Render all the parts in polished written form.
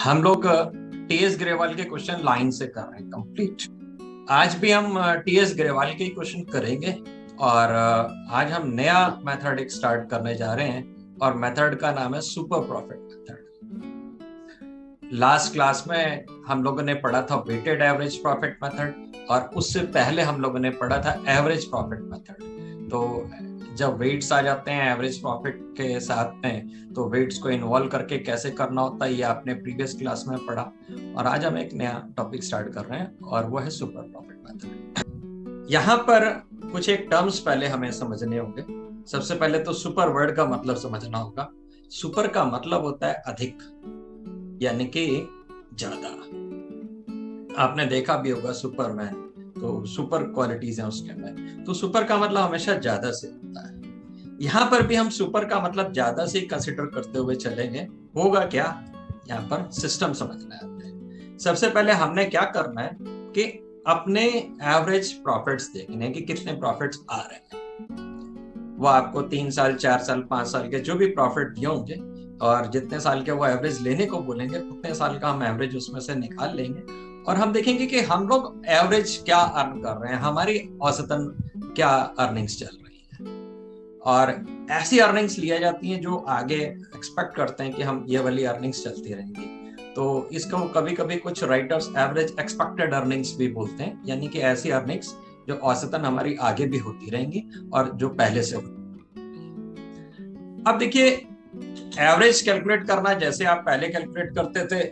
हम लोग टीएस ग्रेवाल के क्वेश्चन लाइन से कर रहे हैं कंप्लीट। आज भी हम टीएस ग्रेवाल के क्वेश्चन करेंगे और आज हम नया मेथड एक स्टार्ट करने जा रहे हैं और मेथड का नाम है super profit method. Last class में हम लोगों ने पढ़ा था वेटेड एवरेज प्रॉफिट मेथड और उससे पहले हम लोगों ने पढ़ा था एवरेज प्रॉफिट मेथड। तो जब वेट्स आ जाते हैं एवरेज प्रॉफिट के साथ में तो वेट्स को इन्वॉल्व करके कैसे करना होता है ये आपने प्रीवियस क्लास में पढ़ा और आज हम एक नया टॉपिक स्टार्ट कर रहे हैं और वो है सुपर प्रॉफिट मेथड। यहाँ पर कुछ एक टर्म्स पहले हमें समझने होंगे। सबसे पहले तो सुपर वर्ड का मतलब समझना होगा। सुपर का मतलब होता है अधिक, यानी कि ज्यादा। आपने देखा भी होगा सुपरमैन, तो सुपर क्वालिटीज हैं उसके अंदर। तो सुपर का मतलब हमेशा ज्यादा से होता है। यहाँ पर भी हम सुपर का मतलब ज्यादा से कंसिडर करते हुए चलेंगे। होगा क्या, यहाँ पर सिस्टम समझना है। सबसे पहले हमने क्या करना है कि अपने एवरेज प्रॉफिट्स देखने कि कितने प्रॉफिट्स आ रहे हैं। वो आपको 3 साल 4 साल 5 साल के जो भी प्रॉफिट दिए होंगे और जितने साल के वो एवरेज लेने को बोलेंगे उतने साल का हम एवरेज उसमें से निकाल लेंगे और हम देखेंगे कि हम लोग एवरेज क्या अर्न कर रहे हैं, हमारी औसतन क्या अर्निंग्स चल रही है। और ऐसी अर्निंग्स लिया जाती हैं जो आगे एक्सपेक्ट करते हैं कि हम ये वाली अर्निंग्स चलती रहेंगी। तो इसको कभी कभी कुछ राइटर्स एवरेज एक्सपेक्टेड अर्निंग्स भी बोलते हैं, यानी कि ऐसी अर्निंग्स जो औसतन हमारी आगे भी होती रहेंगी और जो पहले से होती। अब देखिए, एवरेज कैलकुलेट करना जैसे आप पहले कैलकुलेट करते थे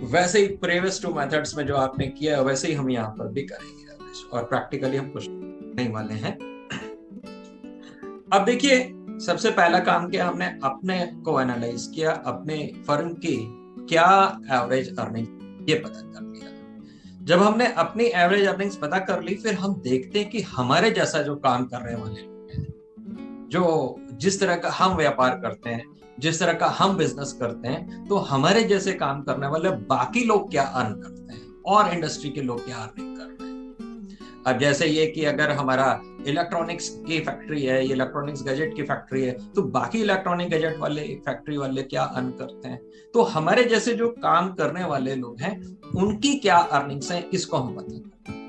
वैसे ही प्रीवियस 2 मेथड्स में जो आपने किया वैसे ही हम यहाँ पर भी करेंगे एवरेज, और प्रैक्टिकली हम कुछ नहीं वाले हैं। अब देखिए, सबसे पहला काम किया हमने अपने को एनालाइज किया, अपने फर्म की क्या एवरेज अर्निंग ये पता कर लिया। जब हमने अपनी एवरेज अर्निंग्स पता कर ली फिर हम देखते हैं कि हमारे जैसा जो काम करने वाले लोग हैं, जो जिस तरह का हम व्यापार करते हैं, जिस तरह का हम बिजनेस करते हैं, तो हमारे जैसे काम करने वाले बाकी लोग क्या अर्न करते हैं और इंडस्ट्री के लोग क्या अर्निंग कर रहे हैं। अब जैसे ये कि अगर हमारा इलेक्ट्रॉनिक्स की फैक्ट्री है, इलेक्ट्रॉनिक्स गैजेट की फैक्ट्री है, तो बाकी इलेक्ट्रॉनिक गैजेट वाले फैक्ट्री वाले क्या अर्न करते हैं, तो हमारे जैसे जो काम करने वाले लोग हैं उनकी क्या अर्निंग्स हैं, इसको हम पता करते हैं।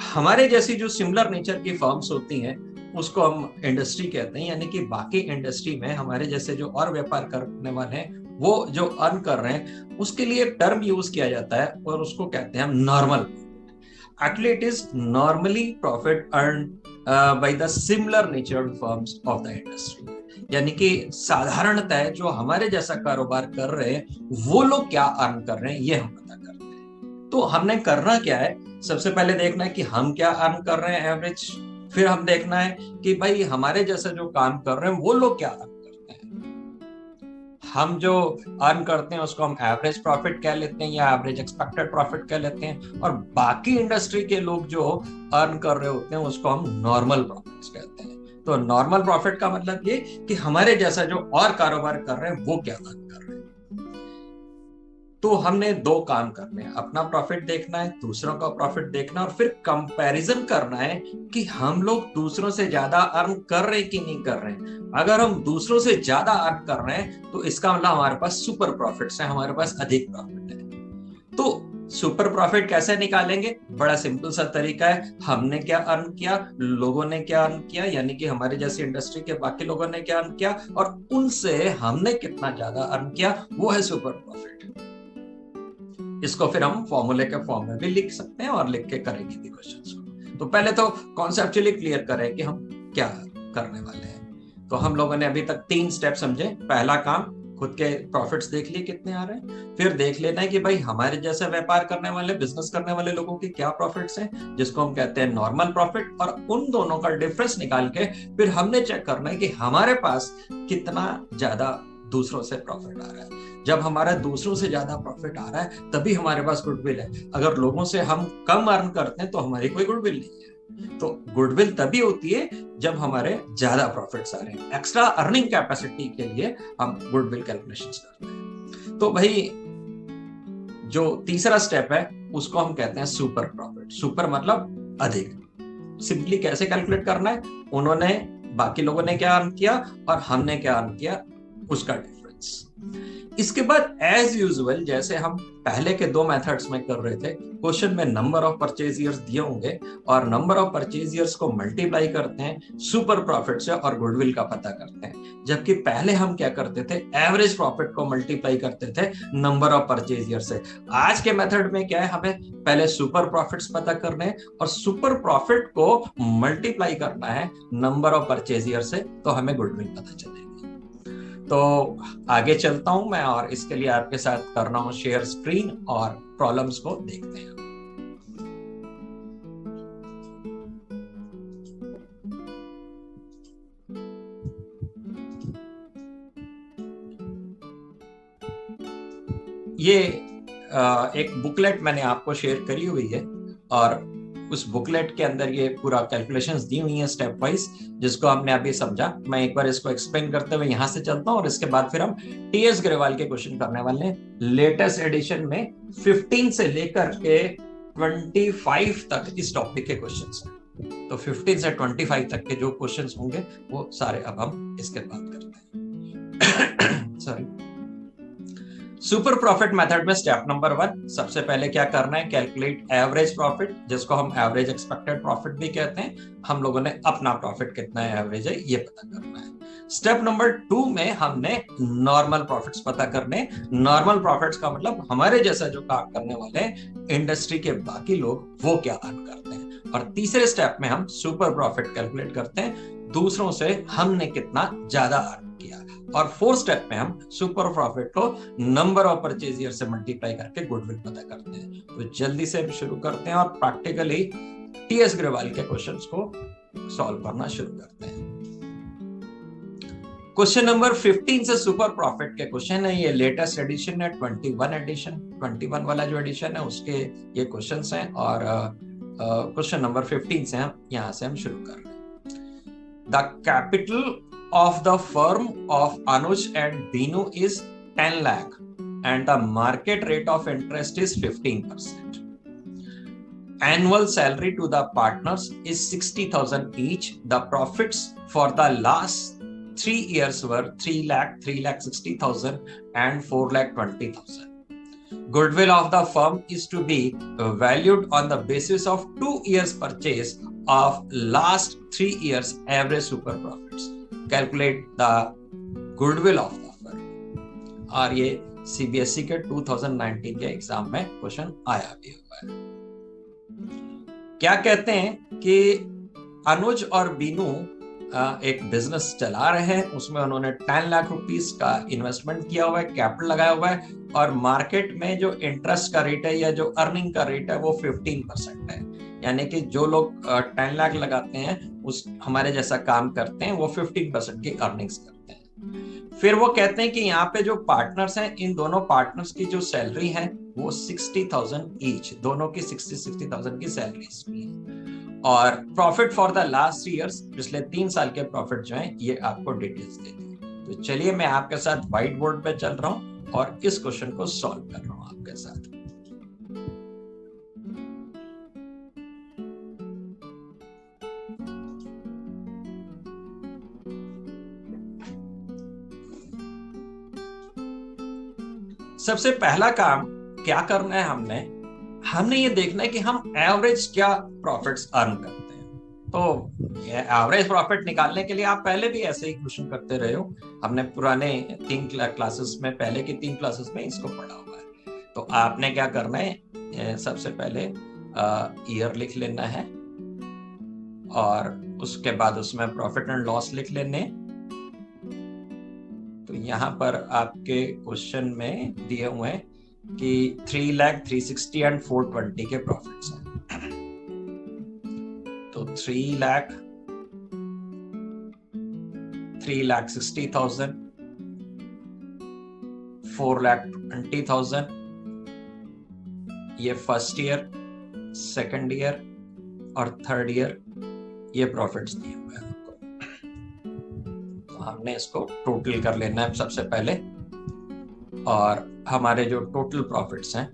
हमारे जैसी जो सिमिलर नेचर की फर्म्स होती हैं उसको हम इंडस्ट्री कहते हैं, यानी कि बाकी इंडस्ट्री में हमारे जैसे जो और व्यापार करने वाले हैं वो जो अर्न कर रहे हैं उसके लिए एक टर्म यूज किया जाता है और उसको कहते हैं हम normal. Actually it is normally profit earn by the similar nature firms of the industry, यानी कि साधारणतः जो हमारे जैसा कारोबार कर रहे हैं वो लोग क्या अर्न कर रहे हैं ये हम पता करते हैं। तो हमने करना क्या है, सबसे पहले देखना है कि हम क्या अर्न कर रहे हैं एवरेज, फिर हम देखना है कि भाई हमारे जैसा जो काम कर रहे हैं वो लोग क्या अर्न करते हैं। हम जो अर्न करते हैं उसको हम एवरेज प्रॉफिट कह लेते हैं या एवरेज एक्सपेक्टेड प्रॉफिट कह लेते हैं, और बाकी इंडस्ट्री के लोग जो अर्न कर रहे होते हैं उसको हम नॉर्मल प्रॉफिट्स कहते हैं। तो नॉर्मल प्रॉफिट का मतलब ये कि हमारे जैसा जो और कारोबार कर रहे हैं वो क्या अर्न कर रहे हैं। तो हमने 2 काम करने हैं, अपना प्रॉफिट देखना है, दूसरों का प्रॉफिट देखना है और फिर कंपैरिजन करना है कि हम लोग दूसरों से ज्यादा अर्न कर रहे हैं कि नहीं कर रहे हैं। अगर हम दूसरों से ज्यादा अर्न कर रहे हैं तो इसका मतलब हमारे पास सुपर प्रॉफिट्स हैं, हमारे पास अधिक प्रॉफिट है। तो सुपर प्रॉफिट कैसे निकालेंगे, बड़ा सिंपल सा तरीका है। हमने क्या अर्न किया, लोगों ने क्या अर्न किया, यानी कि हमारे जैसी इंडस्ट्री के बाकी लोगों ने क्या अर्न किया और उनसे हमने कितना ज्यादा अर्न किया, वो है सुपर प्रॉफिट। इसको फिर हम फॉर्मूले के फॉर्म में भी लिख सकते हैं और लिख के करेंगे भी क्वेश्चंस को। तो पहले तो कॉन्सेप्चुअली क्लियर करें कि हम क्या करने वाले हैं। तो हम लोगों ने अभी तक 3 स्टेप समझे। पहला काम, खुद के प्रॉफिट्स देख लिए कितने आ रहे हैं, फिर देख लेना है कि भाई हमारे जैसे व्यापार करने वाले बिजनेस करने वाले लोगों के क्या प्रॉफिट्स हैं, जिसको हम कहते हैं नॉर्मल प्रॉफिट, और उन दोनों का डिफरेंस निकाल के फिर हमने चेक करना है कि हमारे पास कितना ज्यादा दूसरों से प्रॉफिट आ रहा है। जब हमारा दूसरों से ज्यादा प्रॉफिट आ रहा है तभी हमारे पास गुडविल है। अगर लोगों से हम कम अर्न करते हैं तो हमारी कोई गुडविल नहीं है। तो गुडविल तभी होती है जब हमारे ज्यादा प्रॉफिट्स आ रहे हैं। एक्स्ट्रा अर्निंग कैपेसिटी के लिए हम गुडविल कैलकुलेशंस करते हैं। तो भाई जो तीसरा स्टेप है उसको हम कहते हैं सुपर प्रॉफिट। सुपर मतलब अधिक। सिंपली कैसे कैलकुलेट करना है, उन्होंने बाकी लोगों ने क्या अर्न किया और हमने क्या अर्न किया उसका डिफरेंस। इसके बाद एज यूजुअल जैसे हम पहले के दो मेथड्स में कर रहे थे, क्वेश्चन में नंबर ऑफ परचेज ईयर्स दिए होंगे और नंबर ऑफ परचेज ईयर्स को मल्टीप्लाई करते हैं सुपर प्रॉफिट से और गुडविल का पता करते हैं। जबकि पहले हम क्या करते थे, एवरेज प्रॉफिट को मल्टीप्लाई करते थे नंबर ऑफ परचेज ईयर से। आज के मेथड में क्या है, हमें पहले सुपर प्रॉफिट्स पता करने हैं और सुपर प्रॉफिट को मल्टीप्लाई करना है नंबर ऑफ परचेज ईयर से, तो हमें गुडविल पता चलेगी। तो आगे चलता हूं मैं और इसके लिए आपके साथ कर रहा हूं शेयर स्क्रीन और प्रॉब्लम्स को देखते हैं। ये एक बुकलेट मैंने आपको शेयर करी हुई है और उस बुकलेट के अंदर ये पूरा कैलकुलेशंस दी हुई हैं स्टेप वाइज, जिसको हमने अभी समझा। मैं एक बार इसको एक्सप्लेन करते हुए यहां से चलता हूं और इसके बाद फिर हम टीएस ग्रेवाल के क्वेश्चन करने वाले हैं। लेटेस्ट एडिशन में 15 से लेकर के 25 तक इस टॉपिक के क्वेश्चंस हैं। तो 15 से 25 तक के जो क्वेश्चंस होंगे वो सारे अब हम इसके बाद करते हैं। सॉरी। सुपर प्रॉफिट मेथड में स्टेप नंबर 1, सबसे पहले क्या करना है, कैलकुलेट एवरेज प्रॉफिट, जिसको हम एवरेज एक्सपेक्टेड प्रॉफिट भी कहते हैं। हम लोगों ने अपना प्रॉफिट कितना है, एवरेज है, ये पता करना है। स्टेप नंबर 2 में हमने नॉर्मल प्रॉफिट्स पता करने। नॉर्मल प्रॉफिट्स का मतलब हमारे जैसा जो काम करने वाले इंडस्ट्री के बाकी लोग वो क्या अर्न करते हैं। और तीसरे स्टेप में हम सुपर प्रॉफिट कैलकुलेट करते हैं, दूसरों से हमने कितना ज्यादा अर्न किया। और 4th स्टेप में हम सुपर प्रॉफिट को नंबर ऑफ परचेज ईयर से मल्टीप्लाई करके गुडविल पता करते हैं। तो जल्दी से हम शुरू करते हैं और प्रैक्टिकली टीएस ग्रेवाल के क्वेश्चंस को सॉल्व करना शुरू करते हैं। क्वेश्चन नंबर 15 से सुपर प्रॉफिट के क्वेश्चन है। ये लेटेस्ट एडिशन है, 21 एडिशन, 21 वाला जो एडिशन है उसके ये क्वेश्चंस हैं और क्वेश्चन नंबर 15 से हम यहां से हम शुरू कर रहे हैं। The capital of the firm of Anuj and Binu is 10 lakh and the market rate of interest is 15%. Annual salary to the partners is 60,000 each. The profits for the last 3 years were 3 lakh, 3,60,000 and 4,20,000. Goodwill of the firm is to be valued on the basis of 2 years purchase of last 3 years average super profits. Calculate the goodwill of the firm. और ये CBSE के 2019 के exam में question आया भी हुआ है। क्या कहते हैं कि अनुज और बीनू एक बिजनेस चला रहे हैं, उसमें उन्होंने 10 लाख रुपीस का इन्वेस्टमेंट किया हुआ है, कैपिटल लगाया हुआ है और मार्केट में जो इंटरेस्ट का रेट है या जो अर्निंग का रेट है वो 15% है। यानी कि जो लोग 10 लाख लगाते हैं उस हमारे जैसा काम करते हैं वो 15% की अर्निंग्स करते हैं। फिर वो कहते हैं कि यहाँ पे जो पार्टनर्स हैं, इन दोनों पार्टनर्स की जो सैलरी है वो 60,000 ईच, दोनों की 60,000 की सैलरीज भी है। और profit for the last 3 years, पिछले 3 साल के प्रॉफिट जो है ये आपको डिटेल्स दे दी। तो चलिए मैं आपके साथ व्हाइट बोर्ड पे चल रहा हूँ और इस क्वेश्चन को सॉल्व कर रहा हूँ आपके साथ। सबसे पहला काम क्या करना है, हमने ये देखना है कि हम एवरेज क्या प्रॉफिट्स अर्न करते हैं। तो ये एवरेज प्रॉफिट निकालने के लिए आप पहले भी ऐसे ही क्वेश्चन करते रहे हो, हमने पुराने 3 क्लासेस में, पहले की 3 क्लासेस में इसको पढ़ा हुआ है। तो आपने क्या करना है, सबसे पहले ईयर लिख लेना है और उसके बाद उसमें प्रॉफिट एंड लॉस लिख लेने। तो यहाँ पर आपके क्वेश्चन में दिए हुए हैं कि 3 लाख, 360 एंड 420 के प्रॉफिट्स हैं। तो 3 लाख, 3,60,000, 4,20,000, ये फर्स्ट ईयर, सेकंड ईयर और थर्ड ईयर ये प्रॉफिट्स दिए हुए हैं। हमने इसको टोटल कर लेना है सबसे पहले और हमारे जो टोटल प्रॉफिट्स हैं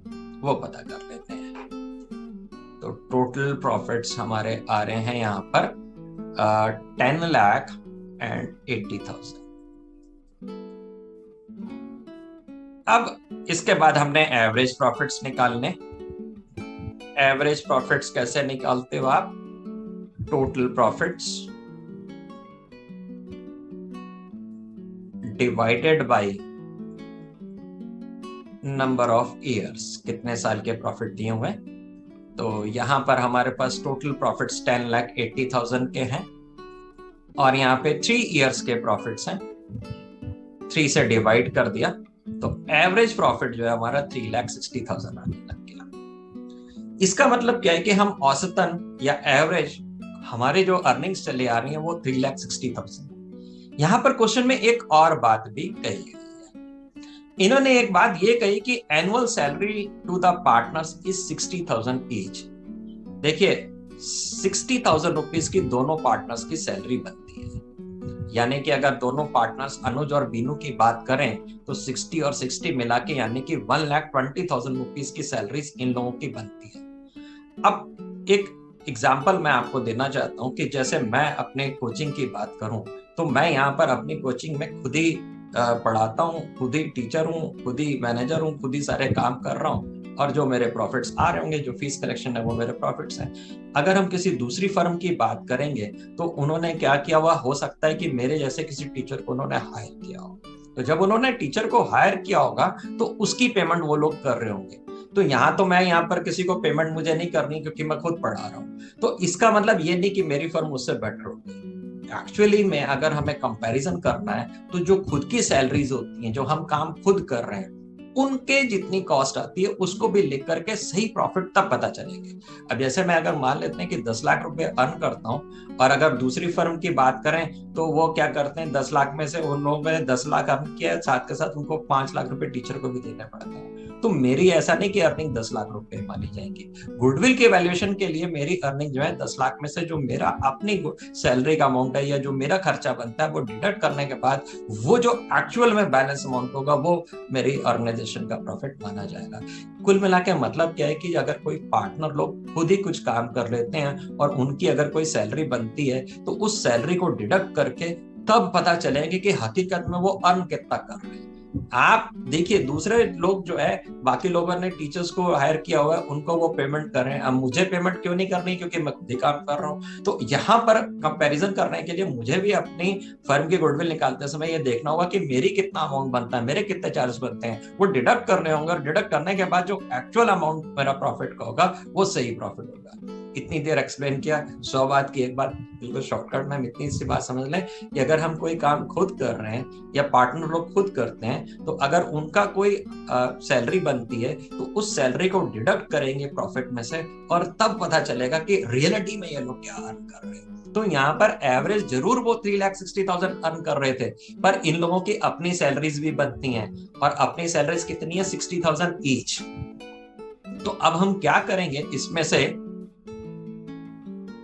वो पता कर लेते हैं। तो टोटल प्रॉफिट्स हमारे आ रहे हैं यहाँ पर 10 लाख एंड 80,000। अब इसके बाद हमने एवरेज प्रॉफिट्स निकालने। एवरेज प्रॉफिट्स कैसे निकालते हो आप? Total profits divided by number of years, कितने साल के प्रॉफिट दिए हुए। तो यहां पर हमारे पास टोटल प्रॉफिट्स 10,80,000 के हैं और यहाँ पे 3 इयर्स के प्रॉफिट्स हैं। 3 से डिवाइड कर दिया तो एवरेज प्रॉफिट जो है हमारा 3,60,000 आने लग गया। इसका मतलब क्या है कि हम औसतन या एवरेज हमारे जो अर्निंग्स चली आ रही है वो 3,60,000। यहाँ पर क्वेश्चन में एक और बात भी कही है, इन्होंने एक बात ये कही कि annual salary to the partners is 60,000 each. देखिए 60,000 रुपीज की दोनों पार्टनर्स की सैलरी बनती है, यानी कि अगर दोनों पार्टनर्स अनुज और बीनू की बात करें तो 60 और 60 मिला के यानी कि 1,20,000 रुपीज की सैलरी इन लोगों की बनती है। अब एक एग्जाम्पल मैं आपको देना चाहता हूं कि जैसे मैं अपने कोचिंग की बात करूं तो मैं यहाँ पर अपनी कोचिंग में खुद ही पढ़ाता हूँ, खुद ही टीचर हूँ, खुद ही मैनेजर हूँ, खुद ही सारे काम कर रहा हूँ और जो मेरे प्रॉफिट्स आ रहे होंगे, जो फीस कलेक्शन है वो मेरे प्रॉफिट्स हैं। अगर हम किसी दूसरी फर्म की बात करेंगे तो उन्होंने क्या किया हुआ, हो सकता है कि मेरे जैसे किसी टीचर को उन्होंने हायर किया हो, तो जब उन्होंने टीचर को हायर किया होगा तो उसकी पेमेंट वो लोग कर रहे होंगे। तो यहाँ तो मैं यहाँ पर किसी को पेमेंट मुझे नहीं करनी क्योंकि मैं खुद पढ़ा रहा हूँ, तो इसका मतलब ये नहीं कि मेरी फर्म उससे बेटर होगी। एक्चुअली में अगर हमें कंपैरिजन करना है तो जो खुद की सैलरीज होती हैं, जो हम काम खुद कर रहे हैं, उनके जितनी कॉस्ट आती है उसको भी लिख करके सही प्रॉफिट तब पता चलेंगे। अब जैसे मैं अगर मान लेते हैं कि 10 लाख रुपए अर्न करता हूं और अगर दूसरी फर्म की बात करें तो वो क्या करते हैं, 10 लाख में से उन लोगों ने 10 लाख अर्न किया है, साथ के साथ उनको 5 लाख रुपए टीचर को भी देने पड़ते हैं। तो मेरी ऐसा नहीं कि अर्निंग 10 लाख रुपए मानी जाएंगी। गुडविल के वैल्यूएशन के लिए मेरी अर्निंग जो है 10 लाख में से जो मेरा अपनी सैलरी का अमाउंट है या जो मेरा खर्चा बनता है वो डिडक्ट करने के बाद वो जो एक्चुअल में बैलेंस अमाउंट होगा वो मेरी ऑर्गेनाइजेशन का प्रॉफिट माना जाएगा। कुल मिला के मतलब क्या है कि अगर कोई पार्टनर लोग खुद ही कुछ काम कर लेते हैं और उनकी अगर कोई सैलरी बनती है तो उस सैलरी को डिडक्ट करके तब पता चलेगा कि हकीकत में वो अर्न कितना कर रहे हैं। आप देखिए दूसरे लोग जो है, बाकी लोगों ने टीचर्स को हायर किया हुआ है, उनको वो पेमेंट कर रहे हैं, अब मुझे पेमेंट क्यों नहीं करनी, क्योंकि मैं खुद ही काम कर रहा हूँ। तो यहाँ पर कंपैरिजन करने के लिए मुझे भी अपनी फर्म की गुडविल निकालते समय ये देखना होगा कि मेरी कितना अमाउंट बनता है, मेरे कितने चार्ज बनते हैं, वो डिडक्ट करने होंगे और डिडक्ट करने के बाद जो एक्चुअल अमाउंट मेरा प्रॉफिट का होगा वो सही प्रॉफिट होगा। इतनी देर एक्सप्लेन किया, 100 बात की एक बात बिल्कुल शॉर्टकट में इतनी सी बात समझ लें कि अगर हम कोई काम खुद कर रहे हैं या पार्टनर लोग खुद करते हैं तो अगर उनका कोई सैलरी बनती है तो उस सैलरी को डिडक्ट करेंगे प्रॉफिट में से और तब पता चलेगा कि रियलिटी में ये लोग क्या अर्न कर रहे हैं। तो यहाँ पर एवरेज जरूर वो 3,60,000 अर्न कर रहे थे, पर इन लोगों की अपनी सैलरीज भी बनती हैं और अपनी सैलरीज कितनी है, 60,000 ईच। तो अब हम क्या करेंगे, इसमें से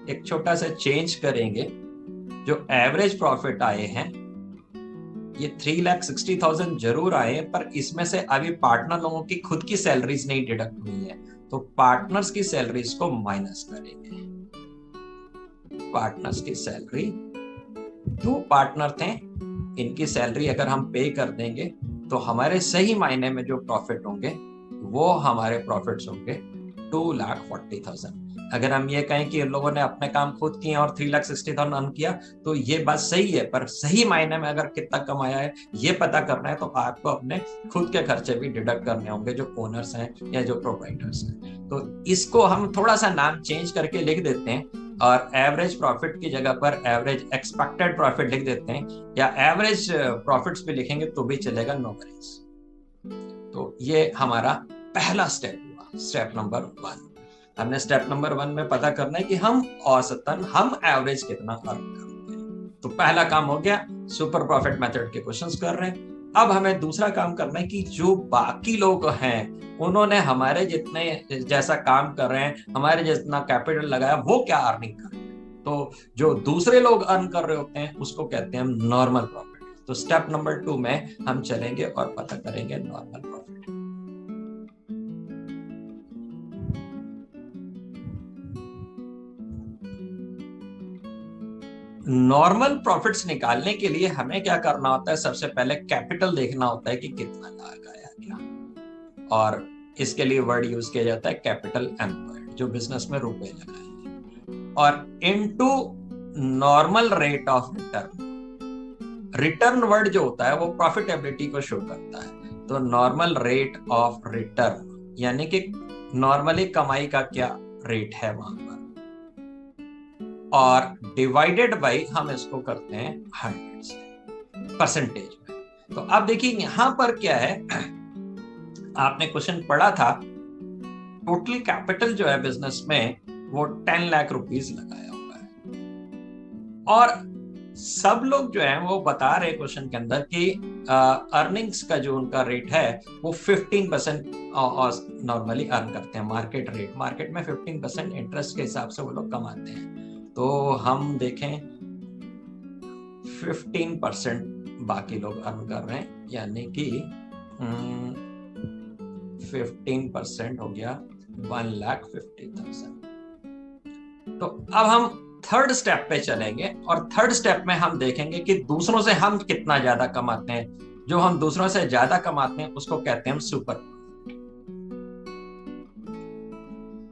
एक छोटा सा चेंज करेंगे। जो एवरेज प्रॉफिट आए हैं ये 3,60,000 जरूर आए, पर इसमें से अभी पार्टनर लोगों की खुद की सैलरीज नहीं डिडक्ट हुई है, तो पार्टनर्स की सैलरीज को माइनस करेंगे। पार्टनर्स की सैलरी, 2 पार्टनर थे, इनकी सैलरी अगर हम पे कर देंगे तो हमारे सही मायने में जो प्रॉफिट होंगे वो हमारे प्रॉफिट्स होंगे 2,40,000। अगर हम ये कहें कि इन लोगों ने अपने काम खुद किए और 3,60,000 अर्न किया तो ये बात सही है, पर सही मायने में अगर कितना कमाया है ये पता करना है तो आपको अपने खुद के खर्चे भी डिडक्ट करने होंगे, जो ओनर्स हैं या जो प्रोप्राइटर्स हैं। तो इसको हम थोड़ा सा नाम चेंज करके लिख देते हैं और एवरेज प्रॉफिट की जगह पर एवरेज एक्सपेक्टेड प्रॉफिट लिख देते हैं, या एवरेज प्रॉफिट्स भी लिखेंगे तो भी चलेगा, नो वरीज। तो ये हमारा पहला स्टेप हुआ, स्टेप नंबर 1। हमने स्टेप नंबर 1 में पता करना है कि हम औसतन, हम एवरेज कितना अर्न करते हैं। तो पहला काम हो गया, सुपर प्रॉफिट मेथड के क्वेश्चंस कर रहे हैं। अब हमें दूसरा काम करना है कि जो बाकी लोग हैं उन्होंने हमारे जितने जैसा काम कर रहे हैं, हमारे जितना कैपिटल लगाया, वो क्या अर्निंग कर रहे हैं। तो जो दूसरे लोग अर्न कर रहे होते हैं उसको कहते हैं नॉर्मल प्रॉफिट। तो स्टेप नंबर 2 में हम चलेंगे और पता करेंगे नॉर्मल प्रॉफिट। नॉर्मल प्रॉफिट्स निकालने के लिए हमें क्या करना होता है, सबसे पहले कैपिटल देखना होता है कि कितना लगाया है। क्या, और इसके लिए वर्ड यूज किया जाता है कैपिटल एम्प्लॉयड, जो बिजनेस में रुपए लगाए, और into normal rate of return. Return word जो होता है वो प्रॉफिटेबिलिटी को शो करता है, तो नॉर्मल रेट ऑफ रिटर्न यानी कि नॉर्मली कमाई का क्या रेट है वहां पर, और डिवाइडेड बाई हम इसको करते हैं 100 से परसेंटेज में। तो अब देखिए यहां पर क्या है, आपने क्वेश्चन पढ़ा था, टोटल कैपिटल जो है बिजनेस में वो 10 लाख रुपीस लगाया हुआ है, और सब लोग जो है वो बता रहे क्वेश्चन के अंदर कि अर्निंग्स का जो उनका रेट है वो 15% नॉर्मली अर्न करते हैं, मार्केट रेट, मार्केट में 15% इंटरेस्ट के हिसाब से वो लोग कमाते हैं। तो हम देखें 15% बाकी लोग अर्न कर रहे हैं, यानी कि 15% हो गया 1,50,000। तो अब हम थर्ड स्टेप पे चलेंगे, और थर्ड स्टेप में हम देखेंगे कि दूसरों से हम कितना ज्यादा कमाते हैं। जो हम दूसरों से ज्यादा कमाते हैं उसको कहते हैं हम सुपर।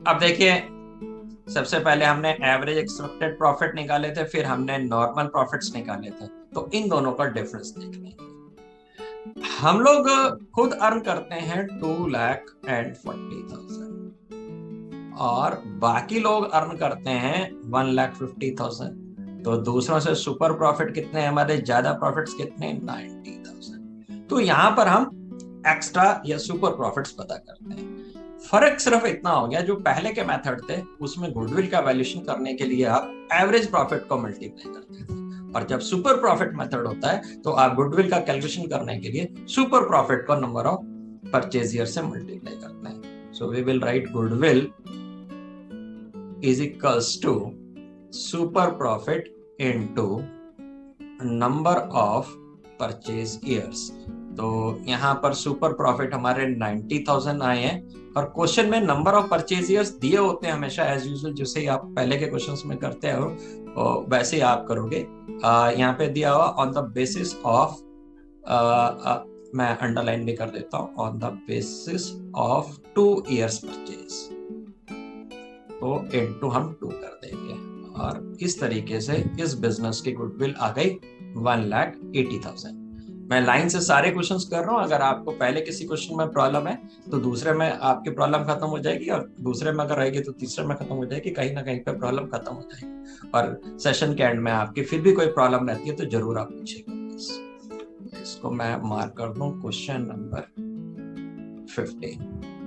अब देखिए, सबसे पहले हमने एवरेज एक्सपेक्टेड प्रॉफिट निकाले थे, फिर हमने नॉर्मल प्रॉफिट्स निकाले थे, तो इन दोनों का डिफरेंस देख लेंगे। हम लोग खुद अर्न करते हैं 2,40,000 और बाकी लोग अर्न करते हैं 1,50,000। तो दूसरों से सुपर प्रॉफिट कितने हैं हमारे, ज्यादा प्रॉफिट्स कितने, 90,000। तो यहां पर हम एक्स्ट्रा या सुपर प्रॉफिट्स पता करते हैं। फर्क सिर्फ इतना हो गया, जो पहले के मेथड थे उसमें गुडविल का वैल्यूएशन करने के लिए आप एवरेज प्रॉफिट को मल्टीप्लाई करते थे, और जब सुपर प्रॉफिट मेथड होता है तो आप गुडविल का कैलकुलेशन करने के लिए सुपर प्रॉफिट को नंबर ऑफ परचेज ईयर से मल्टीप्लाई करते हैं। So we will write goodwill is equals to super profit into number of purchase years। तो यहाँ पर सुपर प्रॉफिट हमारे 90,000 आए हैं, और क्वेश्चन में नंबर ऑफ परचेज ईयर्स दिए होते हैं हमेशा एज यूजुअल, जैसे आप पहले के क्वेश्चंस में करते हो वैसे ही आप करोगे। यहाँ पे दिया हुआ ऑन द बेसिस ऑफ, मैं अंडरलाइन भी कर देता हूँ, on the basis of 2 years purchase, तो इनटू हम 2 कर देंगे, और इस तरीके से इस बिजनेस की गुडविल आ गई 1,80,000। मैं लाइन से सारे क्वेश्चंस कर रहा हूं, अगर आपको पहले किसी क्वेश्चन में प्रॉब्लम है तो दूसरे में आपकी प्रॉब्लम खत्म हो जाएगी, और दूसरे में अगर रहेगी तो तीसरे में खत्म हो जाएगी, कहीं ना कहीं पे प्रॉब्लम खत्म हो जाएगी। और सेशन के एंड में आपकी फिर भी कोई प्रॉब्लम रहती है तो जरूर आप पूछिएगा। इसको मैं मार्क कर दूं क्वेश्चन नंबर 15।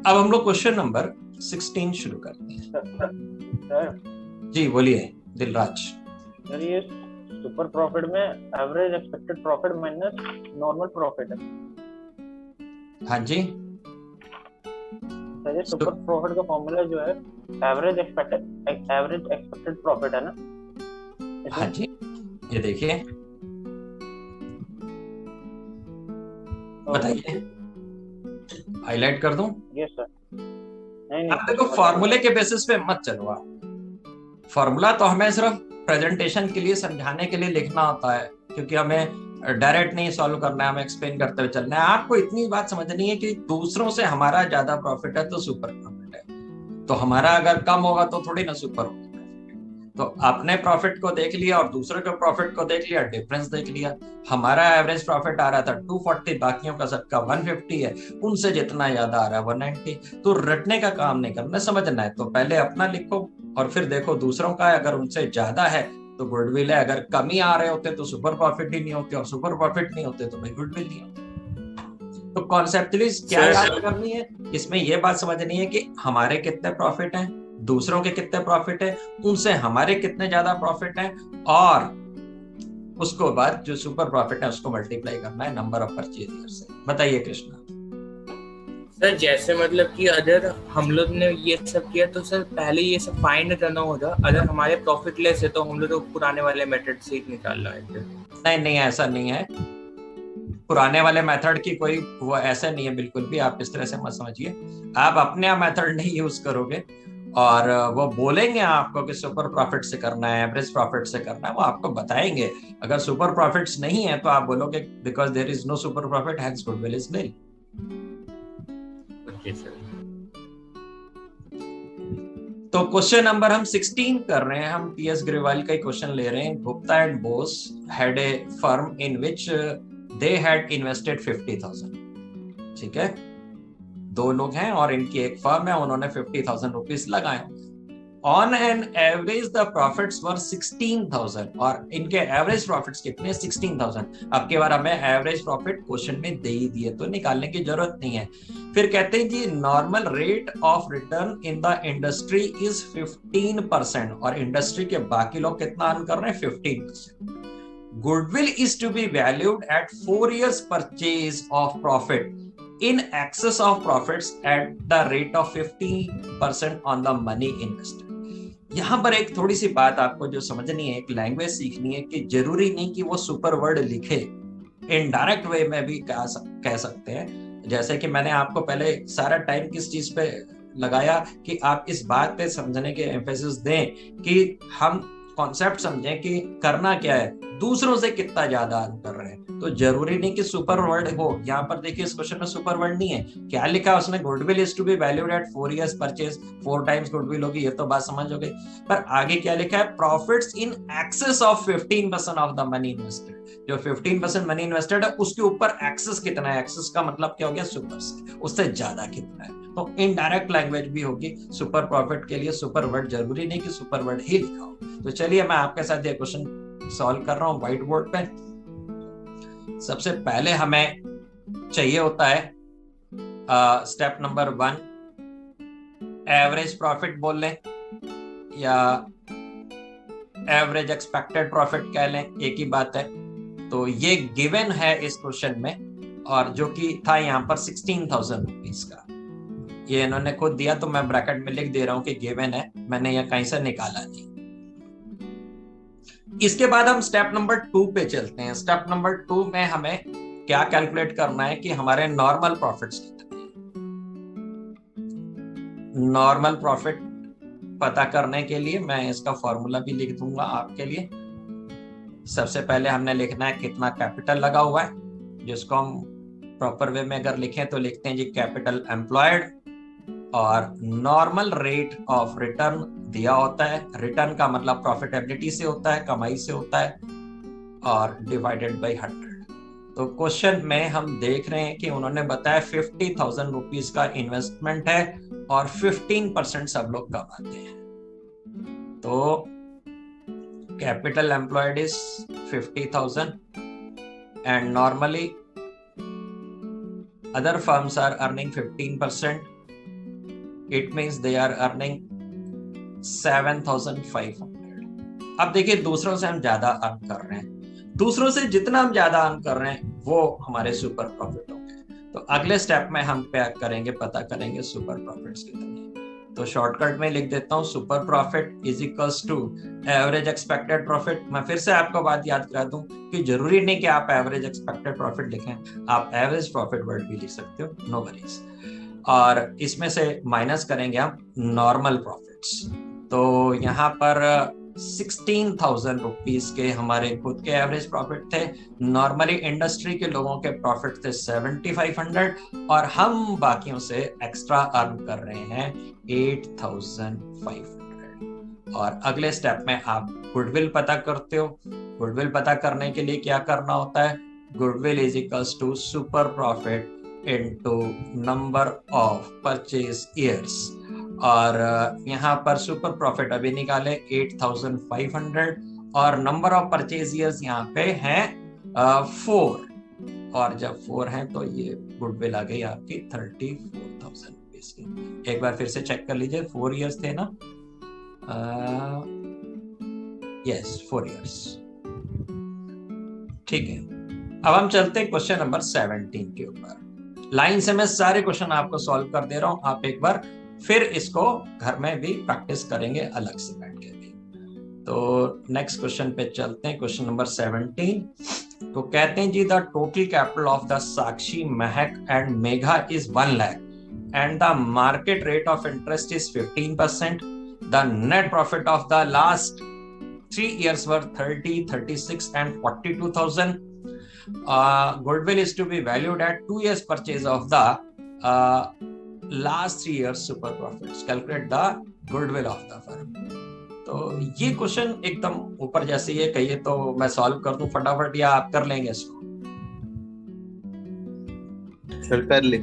अब हम लोग क्वेश्चन नंबर 16 शुरू करते हैं। सर जी बोलिए दिलराज। सर, ये सुपर प्रॉफिट में average expected profit minus normal profit है। हाँ जी सर, ये सुपर प्रॉफिट का फॉर्मूला जो है एवरेज एक्सपेक्टेड प्रॉफिट है ना? हाँ जी, ये देखिए, बताइए, हाईलाइट कर दूं? Yes sir. नहीं अब देखो, फॉर्मूले के बेसिस पे मत चलो आप। फॉर्मूला तो हमें सिर्फ प्रेजेंटेशन के लिए, समझाने के लिए लिखना होता है, क्योंकि हमें डायरेक्ट नहीं सॉल्व करना है, हमें एक्सप्लेन करते हुए चलना है। आपको इतनी बात समझनी है कि दूसरों से हमारा ज्यादा प्रॉफिट है तो सुपर प्रॉफिट है, तो हमारा अगर कम होगा तो थोड़ी ना सुपर होगा। तो अपने प्रॉफिट को देख लिया और दूसरे के प्रॉफिट को देख लिया, डिफरेंस देख लिया। हमारा एवरेज प्रॉफिट आ रहा था 240, बाकियों का सबका 150 है, उनसे जितना ज्यादा आ रहा है 190। तो रटने का काम नहीं करना, समझना है। तो पहले अपना लिखो और फिर देखो दूसरों का, अगर उनसे ज्यादा है तो गुडविल है, अगर कमी आ रहे होते तो सुपर प्रॉफिट ही नहीं होते, और सुपर प्रॉफिट नहीं होते तो भाई गुडविल नहीं होते। तो कॉन्सेप्चुअली क्या याद करनी है, इसमें यह बात समझनी है कि हमारे कितने प्रॉफिट हैं, दूसरों के कितने प्रॉफिट है, उनसे हमारे कितने ज्यादा प्रॉफिट है, और उसको बाद जो सुपर प्रॉफिट है उसको मल्टीप्लाई करना है नंबर ऑफ परचेज ईयर से। बताइए कृष्णा। सर जैसे मतलब कि अगर हम लोग ने ये सब किया तो सर पहले ये सब फाइंड करना होगा, अगर हमारे प्रॉफिट लेस है तो हम लोग तो पुराने वाले मेथड से ही निकाल रहे थे। नहीं, ऐसा नहीं है, पुराने वाले मेथड की कोई वो ऐसा नहीं है, बिल्कुल भी आप इस तरह से मत समझिए। आप अपने आप मेथड नहीं यूज करोगे, और वो बोलेंगे आपको कि सुपर प्रॉफिट से करना है, एवरेज प्रॉफिट से करना है, वो आपको बताएंगे। अगर सुपर प्रॉफिट्स नहीं है तो आप बोलोगे because there is no super profit, hence goodwill is nil. Okay sir. तो क्वेश्चन नंबर हम 16 कर रहे हैं, हम पीएस ग्रेवाल का ही क्वेश्चन ले रहे हैं। Gupta and boss had a firm in which they had invested 50,000। ठीक है, दो लोग हैं और इनकी एक फर्म है, उन्होंने 50,000 रुपीज लगाए। On an average the profits were 16,000 और इनके एवरेज प्रॉफिट्स कितने? 16,000। अब के बार हमें एवरेज प्रॉफिट क्वेश्चन में दे ही दिए तो निकालने की जरूरत नहीं है। फिर कहते हैं जी normal rate of return in the industry is 15% और इंडस्ट्री के बाकी लोग कितना अर्न कर रहे हैं? 15%। Goodwill is to be valued at 4 years purchase of profit in excess of profits at the rate of 50% on the money invested। यहां पर एक थोड़ी सी बात आपको जो समझनी है, एक लैंग्वेज सीखनी है कि जरूरी नहीं कि वो सुपर वर्ड लिखे, इनडायरेक्ट वे में भी कह सकते हैं। जैसे कि मैंने आपको पहले सारा टाइम किस चीज पे लगाया कि आप इस बात पे समझने के एम्फेसिस दें कि हम कॉन्सेप्ट समझें कि करना क्या है, दूसरों से कितना ज्यादा अर्न कर रहे हैं। तो जरूरी नहीं कि सुपर वर्ड हो। यहाँ पर देखिए इस क्वेश्चन में सुपर वर्ड नहीं है। क्या लिखा उसने? Goodwill is to be valued at 4 years purchase, 4 times goodwill होगी, ये तो बात समझ हो गई। पर आगे क्या लिखा है? Profits in excess of 15% of the money invested. जो 15% मनी इन्वेस्टेड है उसके ऊपर एक्सेस कितना है? एक्सेस का मतलब क्या हो गया? सुपर से, उससे ज्यादा कितना है। तो इनडायरेक्ट लैंग्वेज भी होगी सुपर प्रॉफिट के लिए। सुपर वर्ड जरूरी नहीं कि सुपर वर्ड ही लिखा हो। तो चलिए मैं आपके साथ ये क्वेश्चन सॉल्व कर रहा हूं व्हाइट बोर्ड पे। सबसे पहले हमें चाहिए होता है स्टेप नंबर 1, एवरेज प्रॉफिट बोल लें या एवरेज एक्सपेक्टेड प्रॉफिट कह लें, एक ही बात है। तो ये गिवन है इस क्वेश्चन में और जो कि था यहाँ पर 16,000 रुपीज का। ये इन्होंने खुद दिया तो मैं ब्रैकेट में लिख दे रहा हूं कि गिवन है, मैंने यह कहीं से निकाला नहीं। इसके बाद हम स्टेप नंबर 2 पे चलते हैं। स्टेप नंबर 2 में हमें क्या कैलकुलेट करना है कि हमारे नॉर्मल प्रॉफिट्स कितने हैं। नॉर्मल प्रॉफिट पता करने के लिए मैं इसका फॉर्मूला भी लिख दूंगा आपके लिए। सबसे पहले हमने लिखना है कितना कैपिटल लगा हुआ है, जिसको हम प्रॉपर वे में अगर लिखें तो लिखते हैं जी कैपिटल एम्प्लॉयड और नॉर्मल रेट ऑफ रिटर्न दिया होता है। रिटर्न का मतलब प्रॉफिटेबिलिटी से होता है, कमाई से होता है, और डिवाइडेड बाय 100। तो क्वेश्चन में हम देख रहे हैं कि उन्होंने बताया 50,000 रुपीज का इन्वेस्टमेंट है और 15% सब लोग कमाते हैं। तो capital employed is 50,000 and normally other firms are earning 15%. It means they are earning 7,500। अब देखिए दूसरों से हम ज्यादा अर्न कर रहे हैं, दूसरों से जितना हम ज्यादा अर्न कर रहे हैं वो हमारे सुपर प्रॉफिट होंगे। तो अगले स्टेप में हम क्या करेंगे? पता करेंगे सुपर प्रॉफिट्स कितने। तो शॉर्टकट में लिख देता हूँ super profit is equals to average expected profit. मैं फिर से आपको बात याद करा दूं कि जरूरी नहीं कि आप एवरेज एक्सपेक्टेड प्रॉफिट लिखें, आप एवरेज प्रॉफिट वर्ड भी लिख सकते हो, नो वरीज। और इसमें से माइनस करेंगे हम नॉर्मल प्रॉफिट्स। तो यहाँ पर 16,000 रुपीज के हमारे खुद के एवरेज प्रॉफिट थे। नॉर्मली इंडस्ट्री के लोगों के प्रॉफिट थे 7,500 और हम बाकियों से एक्स्ट्रा अर्न कर रहे हैं 8,500। और अगले स्टेप में आप गुडविल पता करते हो। गुडविल पता करने के लिए क्या करना होता है? Goodwill is equals to super profit into number of purchase years. और यहाँ पर सुपर प्रॉफिट अभी निकाले 8,500 और नंबर ऑफ परचेज ईयर्स यहाँ पे हैं 4। और जब 4 हैं तो ये गुडविल आ गई आपकी 34,000 रुपीज की। एक बार फिर से चेक कर लीजिए, 4 इयर्स थे ना? Yes 4 years. ठीक है, अब हम चलते हैं क्वेश्चन नंबर 17 के ऊपर। लाइन से मैं सारे क्वेश्चन आपको सॉल्व कर दे रहा हूं, आप एक बार फिर इसको घर में भी प्रैक्टिस करेंगे अलग से बैठ के भी। तो नेक्स्ट क्वेश्चन पे चलते हैं, क्वेश्चन नंबर 17। तो कहते हैं जी the total capital of the Sakshi, Mahak and Megha is 1 lakh and the market rate of interest is 15%। The net profit of the last 3 years were 30, 36 and 42,000. Goodwill is to be valued at 2 years purchase of the last 3 years super profits, calculate the goodwill of the firm। तो ये question एकदम ऊपर जैसे ये कहिए तो मैं solve कर दूं फटाफट या आप कर लेंगे इसको? चल कर ले।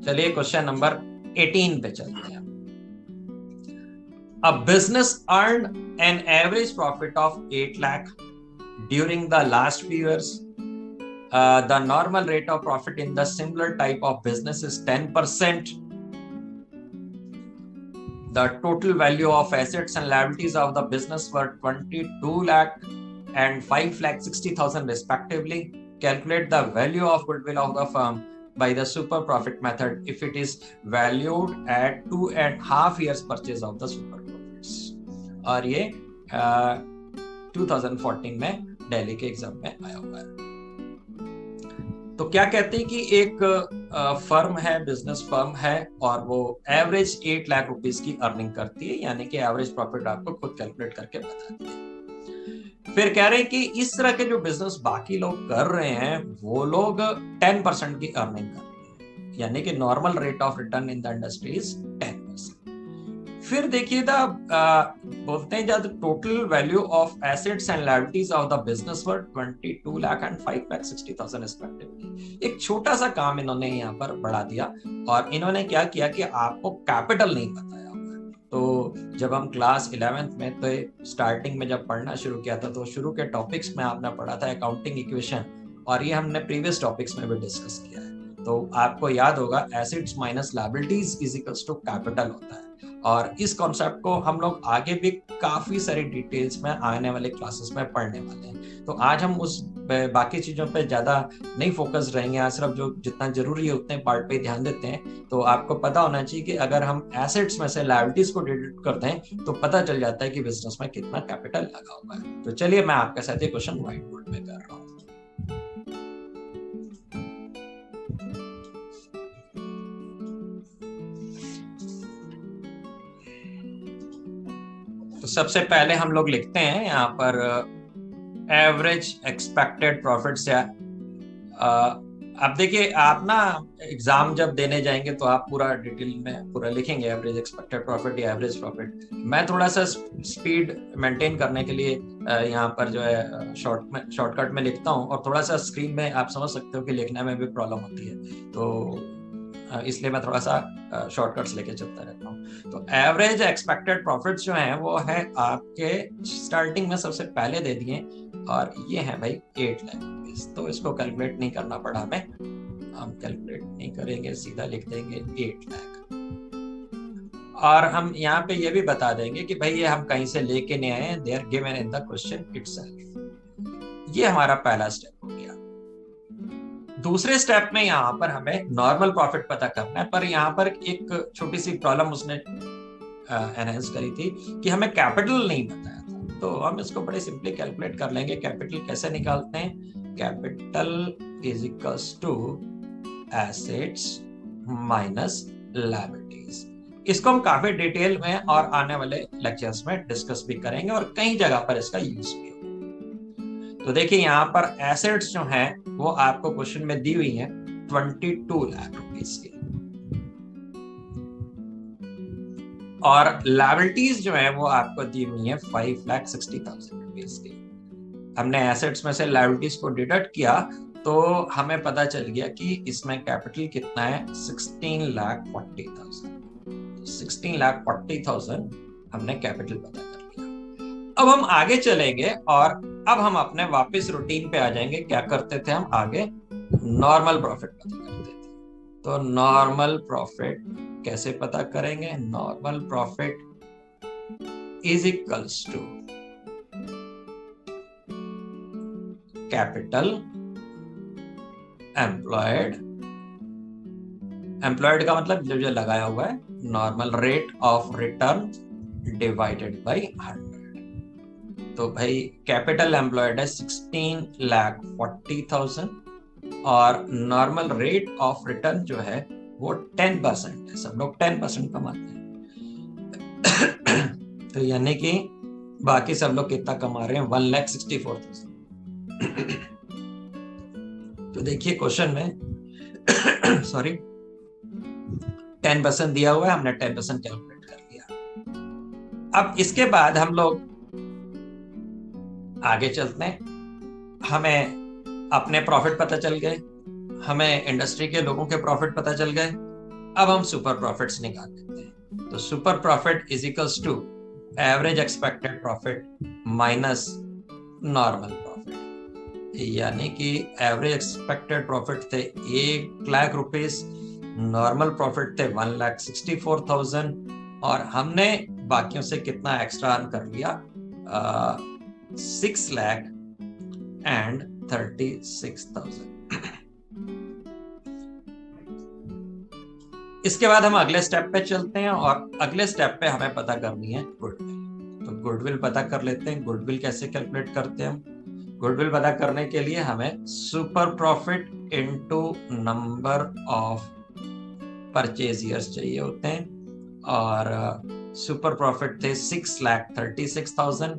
चलिए क्वेश्चन नंबर 18 पे चलते हैं। A business earned an average profit of 8 lakh during the last few years. The normal rate of profit in the similar type of business is 10%. The total value of assets and liabilities of the business were 22 lakh and 5 lakh 60,000 respectively. Calculate the value of goodwill of the firm by the super profit method if it is valued at 2.5 years purchase of the super profits। और ये 2014 में दिल्ली के exam में आया हुआ है। तो क्या कहते हैं कि एक फर्म है, बिजनेस फर्म है, और वो एवरेज 8 लाख रुपीस की अर्निंग करती है, यानी कि एवरेज प्रॉफिट आपको खुद कैलकुलेट करके बताती है। फिर कह रहे हैं कि इस तरह के जो बिजनेस बाकी लोग कर रहे हैं वो लोग 10% की अर्निंग कर रहे हैं, यानी कि normal rate of return in the industry is 10%। फिर देखिएगा बोलते हैं जब total value of assets and liabilities of the business were 22 lakh and 5 lakh 60,000 respectively. एक छोटा सा काम इन्होंने यहाँ पर बढ़ा दिया और इन्होंने क्या किया कि आपको कैपिटल नहीं बताया हुआ। तो जब हम क्लास 11th में तो स्टार्टिंग में जब पढ़ना शुरू किया था तो शुरू के टॉपिक्स में आपने पढ़ा था अकाउंटिंग इक्वेशन, और ये हमने प्रीवियस टॉपिक्स में भी डिस्कस किया है। तो आपको याद होगा assets minus liabilities is equals to capital होता है, और इस कॉन्सेप्ट को हम लोग आगे भी काफी सारी डिटेल्स में आने वाले क्लासेस में पढ़ने वाले हैं। तो आज हम उस बाकी चीजों पे ज्यादा नहीं फोकस रहेंगे, आज सिर्फ जो जितना जरूरी है उतने पार्ट पे ध्यान देते हैं। तो आपको पता होना चाहिए कि अगर हम एसेट्स में से लायबिलिटीज को डिडक्ट करते हैं तो पता चल जाता है कि बिजनेस में कितना कैपिटल लगा हुआ है। तो चलिए मैं आपके साथ ये क्वेश्चन व्हाइट बोर्ड में कर रहा हूँ। तो सबसे पहले हम लोग लिखते हैं यहाँ पर एवरेज एक्सपेक्टेड प्रॉफिट्स। या अब देखिए आप ना एग्जाम जब देने जाएंगे तो आप पूरा डिटेल में पूरा लिखेंगे एवरेज एक्सपेक्टेड प्रॉफिट या एवरेज प्रॉफिट। मैं थोड़ा सा स्पीड मेंटेन करने के लिए यहाँ पर जो है शॉर्टकट में लिखता हूँ, और थोड़ा सा स्क्रीन में आप समझ सकते हो कि लिखने में भी प्रॉब्लम होती है, तो इसलिए मैं थोड़ा सा शॉर्टकट्स लेके चलता रहता हूँ। तो एवरेज एक्सपेक्टेड प्रॉफिट्स जो हैं वो है आपके स्टार्टिंग में सबसे पहले दे दिए, और ये है भाई 8 लाख रुपीस। तो इसको कैलकुलेट नहीं करना पड़ा हमें, हम कैलकुलेट नहीं करेंगे, सीधा लिख देंगे 8 लाख। और हम यहाँ पे ये भी बता देंगे कि भाई ये हम कहीं से लेके नहीं आए, they are given in the question itself. ये हमारा पहला स्टेप हो गया। दूसरे स्टेप में यहाँ पर हमें नॉर्मल प्रॉफिट पता करना है, पर यहाँ पर एक छोटी सी प्रॉब्लम उसने एनहांस करी थी कि हमें कैपिटल नहीं बताया था। तो हम इसको बड़े सिंपली कैलकुलेट कर लेंगे। कैपिटल कैसे निकालते हैं? Capital is equals to assets minus liabilities. इसको हम काफी डिटेल में और आने वाले लेक्चर्स में डिस्कस भी करेंगे और कई जगह पर इसका यूज भी। तो देखिए यहाँ पर एसेट्स जो हैं वो आपको क्वेश्चन में दी हुई हैं 22 लाख रुपीस की, और लायबिलिटीज जो है वो आपको दी हुई है 5,60,000 रुपीस की। हमने एसेट्स में से लायबिलिटीज को डिडक्ट किया तो हमें पता चल गया कि इसमें कैपिटल कितना है 16,40,000। 16,40,000 हमने कैपिटल पता कर लिया। अब हम आगे चलेंगे और अब हम अपने वापस रूटीन पे आ जाएंगे। क्या करते थे हम आगे? नॉर्मल प्रॉफिट पता करते थे। तो नॉर्मल प्रॉफिट कैसे पता करेंगे? Normal profit is equals to capital employed. Employed का मतलब जो लगाया हुआ है, normal rate of return divided by 100। तो भाई कैपिटल एम्प्लॉयड है 16,40,000 और नॉर्मल रेट ऑफ रिटर्न जो है वो 10% है। सब लोग 10% कमाते हैं। तो यानी कि बाकी सब लोग कितना कमा रहे हैं? 1,64,000। तो देखिए क्वेश्चन में सॉरी 10% दिया हुआ है, हमने 10% कैलकुलेट कर लिया। अब इसके बाद हम लोग आगे चलते हैं। हमें अपने प्रॉफिट पता चल गए, हमें इंडस्ट्री के लोगों के प्रॉफिट पता चल गए। अब हम सुपर प्रॉफिट्स निकाल लेते हैं। तो super profit is equals to average expected profit minus normal profit, यानी कि एवरेज एक्सपेक्टेड प्रॉफिट थे 1,00,000 रुपीज, नॉर्मल प्रॉफिट थे 1,64,000, और हमने बाकियों से कितना एक्स्ट्रा अर्न कर लिया, 6,36,000। इसके बाद हम अगले स्टेप पे चलते हैं, और अगले स्टेप पे हमें पता करनी है गुडविल। तो गुडविल पता कर लेते हैं। गुडविल कैसे कैलकुलेट करते हैं हम? गुडविल पता करने के लिए हमें super profit into number of purchase years चाहिए होते हैं, और सुपर प्रॉफिट थे 6,36,000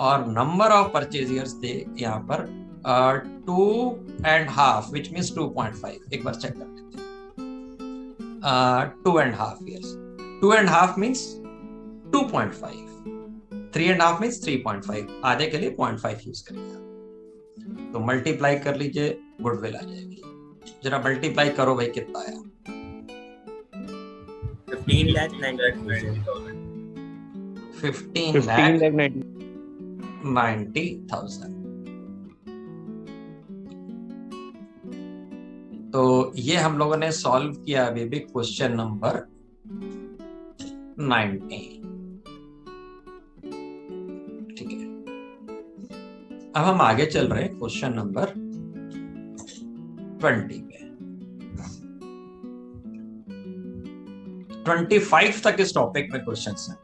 और नंबर ऑफ परचेजियर्स थे यहाँ पर 2.5 विच मीन्स 2.5। एक बार चेक कर लेते हैं। 2.5 years, 2.5 means 2.5, 3.5 means 3.5, आधे के लिए 0.5 यूज करेंगे। तो मल्टीप्लाई कर लीजिए, गुडविल आ जाएगी। जरा मल्टीप्लाई करो भाई, कितना आया? 15,90,000। तो ये हम लोगों ने सॉल्व किया अभी भी क्वेश्चन नंबर 19। ठीक है, अब हम आगे चल रहे हैं क्वेश्चन नंबर 20 पे। 25 तक इस टॉपिक में क्वेश्चंस हैं,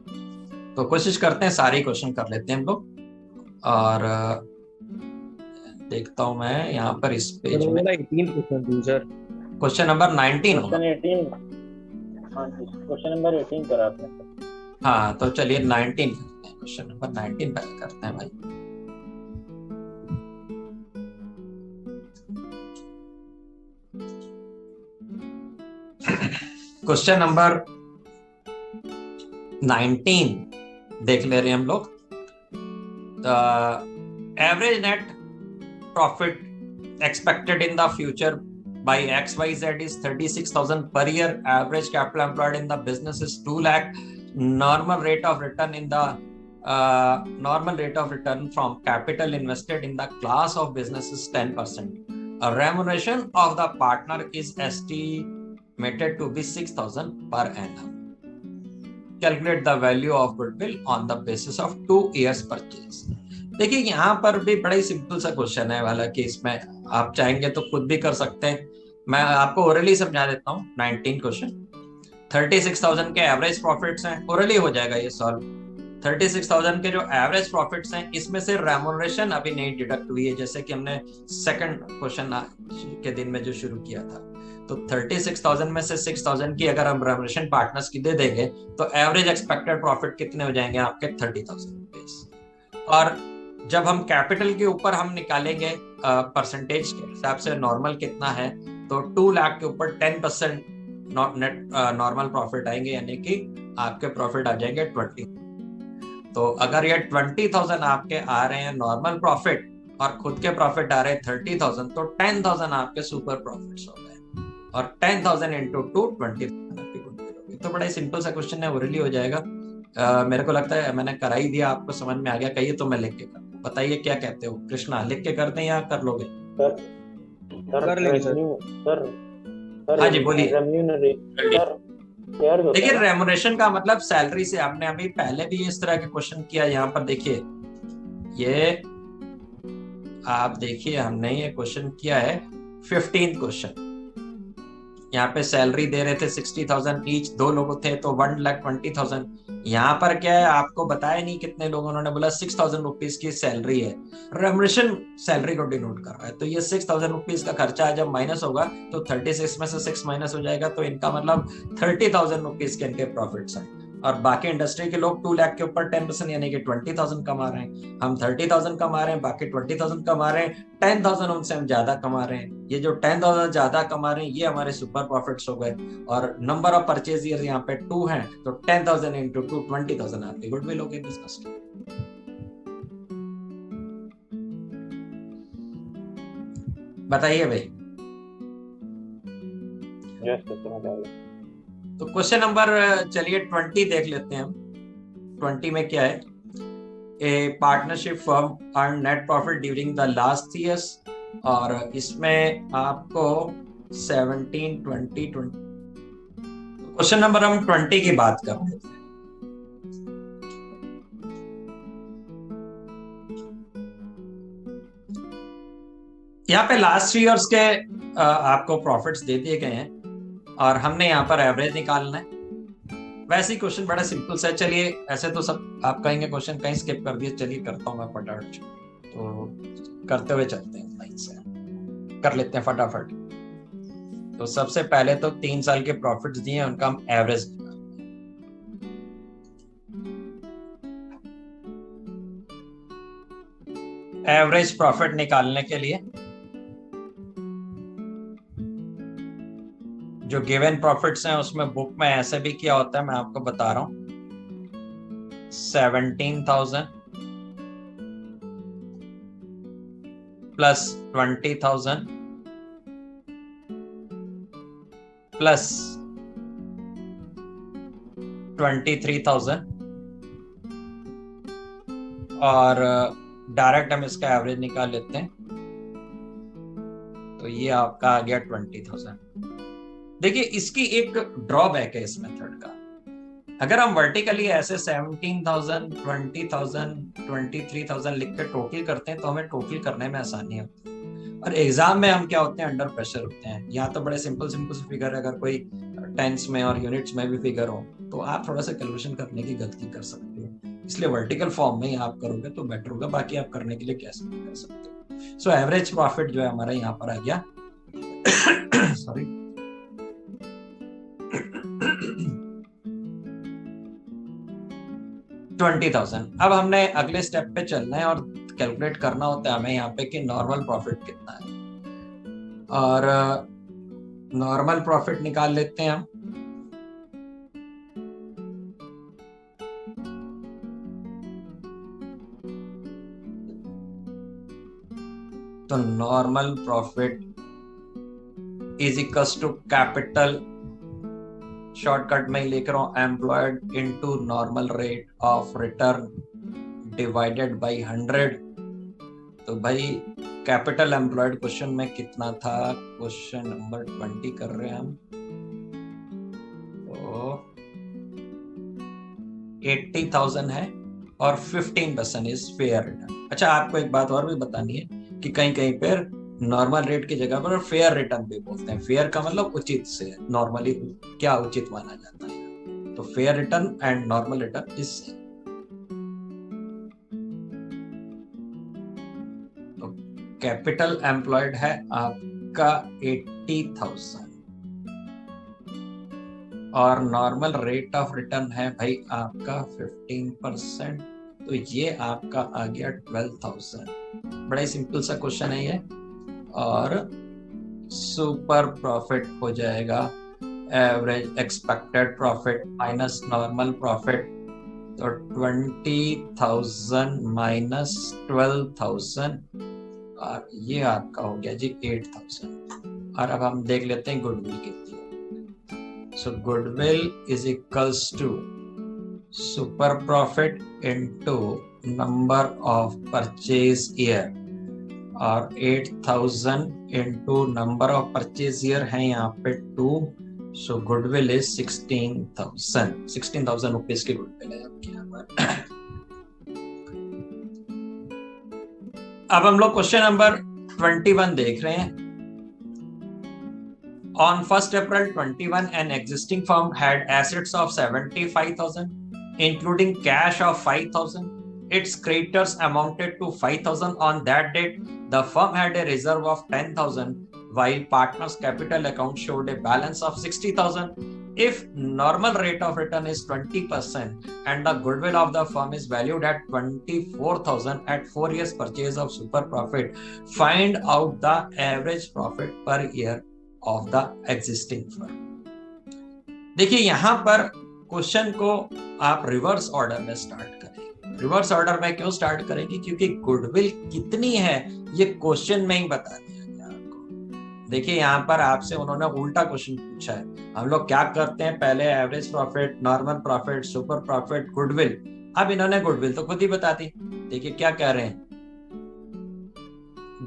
तो कोशिश करते हैं सारे क्वेश्चन कर लेते हैं हम लोग। और देखता हूं मैं यहाँ पर इस पेज में क्वेश्चन नंबर 19 होगा। क्वेश्चन नंबर 18 करा आपने। हाँ, तो चलिए 19 करते हैं। क्वेश्चन नंबर 19 पहले करते हैं भाई। क्वेश्चन नंबर 19 देख ले रहे हैं हम लोग। Average net profit expected in the future by XYZ is 36,000 per year. Average capital employed in the business is 2 lakh. Normal rate of return in the normal rate of return from capital invested in the class of business is 10%. A remuneration of the partner is estimated to be 6,000 per annum. Calculate the value of goodwill on the basis of 2 years purchase. देखिए यहाँ पर भी बड़ा ही simple सा question है, हालांकि इसमें आप चाहेंगे तो खुद भी कर सकते हैं। मैं आपको ओरली समझा देता हूँ। 19 क्वेश्चन 36,000 के एवरेज प्रॉफिट्स हैं, ओरली हो जाएगा ये सॉल्व। 36,000 के जो एवरेज प्रॉफिट्स हैं, इसमें से रेम्यूनरेशन अभी नहीं डिडक्ट हुई है, जैसे कि हमने सेकंड क्वेश्चन के दिन में जो शुरू किया था। तो 36,000 में से 6,000 की अगर हम रेम्यूनरेशन पार्टनर्स की दे देंगे तो एवरेज एक्सपेक्टेड प्रॉफिट कितने हो जाएंगे आपके? 30,000 रुपीज। और जब हम कैपिटल के ऊपर हम निकालेंगे परसेंटेज के हिसाब से नॉर्मल कितना है, तो 2 लाख के ऊपर 10% नेट नॉर्मल प्रॉफिट आएंगे, यानी कि आपके प्रॉफिट आ जाएंगे 20। तो अगर ये 20,000 आपके आ रहे हैं नॉर्मल प्रॉफिट और खुद के प्रॉफिट आ रहे हैं 30,000, तो 10,000 आपके सुपर प्रॉफिट्स हो गए, और 10,000 इंटू 2 20,000 आपकी गुडविल होगी। तो बड़ा ही सिंपल सा क्वेश्चन है, ओरली हो जाएगा। मेरे को लगता है मैंने करा ही दिया, आपको समझ में आ गया। कहिए तो मैं लिख के कर, बताइए क्या कहते हो कृष्णा, लिख के करते हैं या कर लोगे? कर लेंगे सर। हाँ जी बोलिए। देखिए रेम्यूनरेशन का मतलब सैलरी से, आपने अभी पहले भी इस तरह के क्वेश्चन किया। यहाँ पर देखिए, ये आप देखिए हमने ये क्वेश्चन किया है 15th क्वेश्चन। यहाँ पे सैलरी दे रहे थे 60,000 ईच, 2 लोग थे तो 1,20,000। यहाँ पर क्या है आपको बताया नहीं कितने लोगों, उन्होंने बोला 6,000 रुपीज की सैलरी है। रेम्यूनरेशन सैलरी को डिनोट कर रहा है, तो ये 6,000 रुपीज का खर्चा जब माइनस होगा तो 36 में से 6 माइनस हो जाएगा, तो इनका मतलब 30,000 रुपीज के इनके प्रॉफिट्स हैं। और बाकी इंडस्ट्री के लोग 2 लाख के ऊपर 10% यानी कि 20,000 कमा रहे हैं, हम 30,000 कमा रहे हैं, बाकी 20,000 कमा रहे हैं, 10,000 उनसे हम ज्यादा कमा रहे हैं। ये जो 10,000 ज्यादा कमा रहे हैं ये हमारे सुपर प्रॉफिट्स हो गए। और नंबर ऑफ परचेज ईयर यहाँ पे 2 हैं, तो 10,000 इंटू 2 20,000 आपकी गुडविल हो गई बिजनेस की। बताइए भाई। तो क्वेश्चन नंबर चलिए 20 देख लेते हैं हम। 20 में क्या है? ए partnership firm earn net profit during the last years, और इसमें आपको 17, 20, 20 क्वेश्चन नंबर हम 20 की बात कर रहे थे। यहाँ पे लास्ट ईयर्स के आपको प्रॉफिट्स दे दिए गए हैं और हमने यहाँ पर एवरेज निकालना है। वैसे ही क्वेश्चन बड़ा सिंपल सा है। चलिए, ऐसे तो सब आप कहेंगे क्वेश्चन कहीं स्किप कर दिए, चलिए करता हूँ मैं फटाफट, तो करते हुए चलते हैं, लाइन से कर लेते हैं फटाफट। तो सबसे पहले तो 3 साल के प्रॉफिट्स दिए हैं, उनका हम एवरेज एवरेज प्रॉफिट निकालने के लिए जो गिवन प्रॉफिट्स हैं उसमें बुक में ऐसे भी किया होता है, मैं आपको बता रहा हूं। 17,000 प्लस 20,000 प्लस 23,000 और डायरेक्ट हम इसका एवरेज निकाल लेते हैं, तो ये आपका आ गया 20,000। देखिए, इसकी एक ड्रॉबैक है इस मेथड का। अगर हम वर्टिकली ऐसे 17,000, 20,000, 23,000 लिख के टोटल करते हैं तो हमें टोटल करने में आसानी होती है, और एग्जाम में हम क्या होते हैं, अंडर प्रेशर होते हैं। या तो बड़े सिंपल सिंपल से फिगर, अगर कोई टेंस में और यूनिट्स में भी फिगर हो तो आप थोड़ा सा कैलकुलेशन करने की गलती कर सकते हो, इसलिए वर्टिकल फॉर्म में ही आप करोगे तो बेटर होगा। बाकी आप करने के लिए कैसे भी कर सकते हो। सो एवरेज प्रॉफिट जो है हमारा यहाँ पर आ गया सॉरी 20,000। अब हमने अगले स्टेप पे चलना है और कैलकुलेट करना होता है हमें यहाँ पे कि नॉर्मल प्रॉफिट कितना है, और नॉर्मल प्रॉफिट निकाल लेते हैं हम। तो normal profit is equals to capital, shortcut में ही लिख रहा हूं, employed into normal rate of return divided by 100। तो भाई कैपिटल एम्प्लॉयड क्वेश्चन में कितना था? क्वेश्चन नंबर 20 कर रहे हैं हम, तो 80,000 है और 15% इज फेयर रिटर्न। अच्छा, आपको एक बात और भी बतानी है कि कहीं कहीं पर नॉर्मल रेट की जगह पर फेयर रिटर्न भी बोलते हैं। फेयर का मतलब उचित से, नॉर्मली क्या उचित माना जाता है, तो fair return and normal return is same. तो कैपिटल एम्प्लॉयड है आपका 80,000 और नॉर्मल रेट ऑफ रिटर्न है भाई आपका 15%, तो ये आपका आ गया 12,000। बड़ा ही सिंपल सा क्वेश्चन है ये, और सुपर प्रॉफिट हो जाएगा average expected profit minus normal profit, तो 20,000 माइनस 12,000 और ये आपका हो गया जी 8,000। और अब हम देख लेते हैं गुडविल कितनी है। So goodwill is equals to super profit into number of purchase year, और 8,000 into number of purchase year है यहाँ पे 2, सो गुडविल इज 16,000 रुपीज की गुडविल है आपके यहाँ पर। अब हम लोग क्वेश्चन नंबर 21 देख रहे हैं। On 1st April 21, an existing firm had assets of 75,000, including cash of 5,000. Its creditors amounted to 5,000 on that date. The firm had a reserve of 10,000, while partners' capital account showed a balance of 60,000. if normal rate of return is 20% and the goodwill of the firm is valued at 24,000 at 4 years purchase of super profit, find out the average profit per year of the existing firm. देखिए यहां पर question को आप reverse order में start करेंगे। Reverse order में क्यों start करेंगे? क्योंकि गुडविल कितनी है ये क्वेश्चन में ही बता दिया गया आपको। देखिए यहाँ पर आपसे उन्होंने उल्टा क्वेश्चन पूछा है। हम लोग क्या करते हैं, पहले average profit, normal profit, super profit, goodwill. अब इन्होंने गुडविल तो खुद ही बता दी। देखिए क्या कह रहे हैं,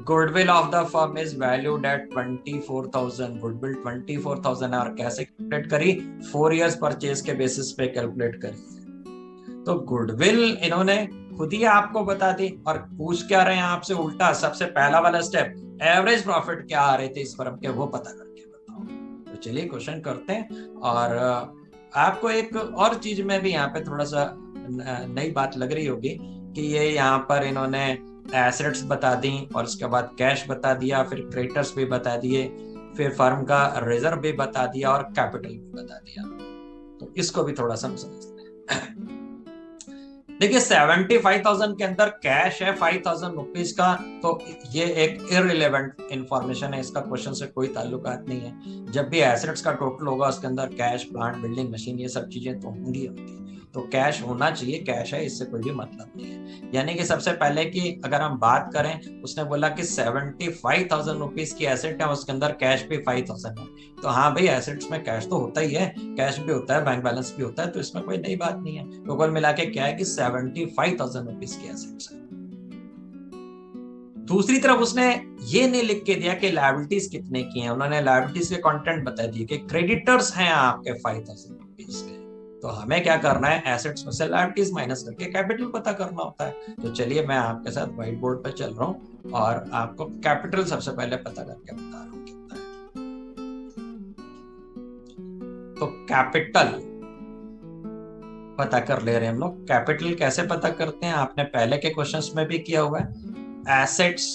goodwill of the firm is valued at 24,000। Goodwill 24,000 और कैसे कैलकुलेट करी? 4 इयर्स परचेज के बेसिस पे कैलकुलेट करी। तो गुडविल इन्होंने खुद ही आपको बता दी और पूछ क्या रहे हैं आपसे उल्टा। सबसे पहला वाला स्टेप, एवरेज प्रॉफिट क्या आ रहे थे इस फर्म के, वो पता करके बताओ। तो चलिए क्वेश्चन करते हैं। और आपको एक और चीज में भी यहाँ पे थोड़ा सा नई बात लग रही होगी कि ये यहाँ पर इन्होंने एसेट्स बता दी और उसके बाद कैश बता दिया, फिर क्रेडिटर्स भी बता दिए, फिर फर्म का रिजर्व भी बता दिया और कैपिटल भी बता दिया। तो इसको भी थोड़ा सा समझते हैं। देखिए 75,000 के अंदर कैश है 5,000 रुपीज का, तो ये एक इररिलेवेंट इंफॉर्मेशन है, इसका क्वेश्चन से कोई ताल्लुकात नहीं है। जब भी एसेट्स का टोटल होगा उसके अंदर कैश, प्लांट, बिल्डिंग, मशीन, ये सब चीजें तो होंगी। तो कैश होना चाहिए, कैश है, इससे कोई भी मतलब नहीं है। यानी कि सबसे पहले कि अगर हम बात करें, उसने बोला कि 75,000 रुपीज की एसेट है, उसके अंदर कैश भी 5,000 है। तो हाँ भाई, एसेट्स में कैश तो होता ही है, कैश भी होता है, बैंक बैलेंस भी होता है, तो इसमें कोई नई बात नहीं है। तो कुल मिला के क्या है कि 75,000 रुपीज की एसेट्स है। दूसरी तरफ उसने ये नहीं लिख के दिया कि लायबिलिटीज कितने की हैं। उन्होंने लायबिलिटीज के कंटेंट बता दिए कि क्रेडिटर्स हैं आपके 5,000 रुपीज के। तो हमें क्या करना है, एसेट्स में से लायबिलिटीज माइनस करके कैपिटल पता करना होता है। तो चलिए मैं आपके साथ व्हाइट बोर्ड पे चल रहा हूं और आपको कैपिटल सबसे पहले पता करके बता रहा हूं कितना है। तो कैपिटल पता कर ले रहे हैं हम लोग। कैपिटल कैसे पता करते हैं, आपने पहले के क्वेश्चंस में भी किया हुआ है। Assets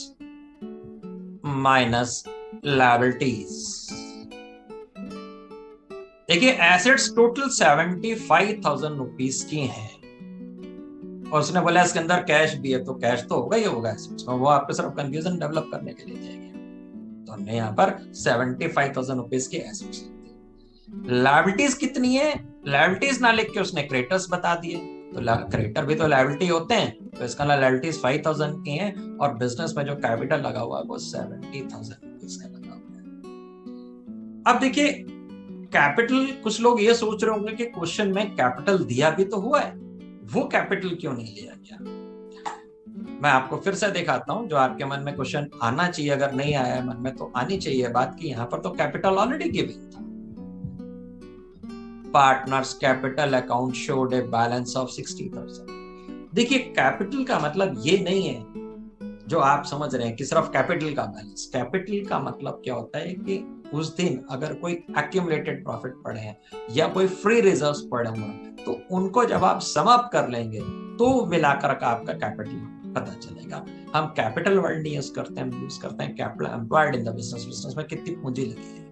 minus liabilities. देखिए एसेट्स टोटल 75,000 रुपीज की हैं और उसने बोला इसके अंदर कैश भी है, तो कैश तो होगा ही होगा एसेट्स में। वो आपको सिर्फ कंफ्यूजन डेवलप करने के लिए जाएंगे। तो हमने यहाँ पर 75,000 रुपीज की एसेट्स। लायबिलिटीज कितनी है, लायबिलिटीज ना लिख के उसने क्रेडिटर्स बता दिए। तो क्रेडिटर भी तो लायबिलिटी होते हैं, तो इसका लायबिलिटीज 5,000 की है और बिजनेस में जो कैपिटल लगा हुआ है वो 70,000 रुपीज का लगा हुआ है। अब देखिए कैपिटल, कुछ लोग ये सोच रहे होंगे कि क्वेश्चन में कैपिटल दिया भी तो हुआ है, वो कैपिटल क्यों नहीं लिया गया। मैं आपको फिर से दिखाता हूं, जो आपके मन में क्वेश्चन आना चाहिए, अगर नहीं आया है मन में तो आनी चाहिए बात की यहाँ पर तो कैपिटल ऑलरेडी गिवन था। Partners capital account showed a balance of 60,000। देखिए कैपिटल का मतलब ये नहीं है जो आप समझ रहे हैं कि सिर्फ कैपिटल का बैलेंस। कैपिटल का मतलब क्या होता है कि उस दिन अगर कोई एक्यूमुलेटेड प्रॉफिट पड़े हैं या कोई फ्री रिजर्व्स पड़े हुए हैं, तो उनको जब आप सम अप कर लेंगे तो मिलाकर का आपका कैपिटल पता चलेगा। हम कैपिटल वर्ड नहीं यूज करते हैं, हम यूज करते हैं capital employed in the business. Business में कितनी पूंजी लगी है।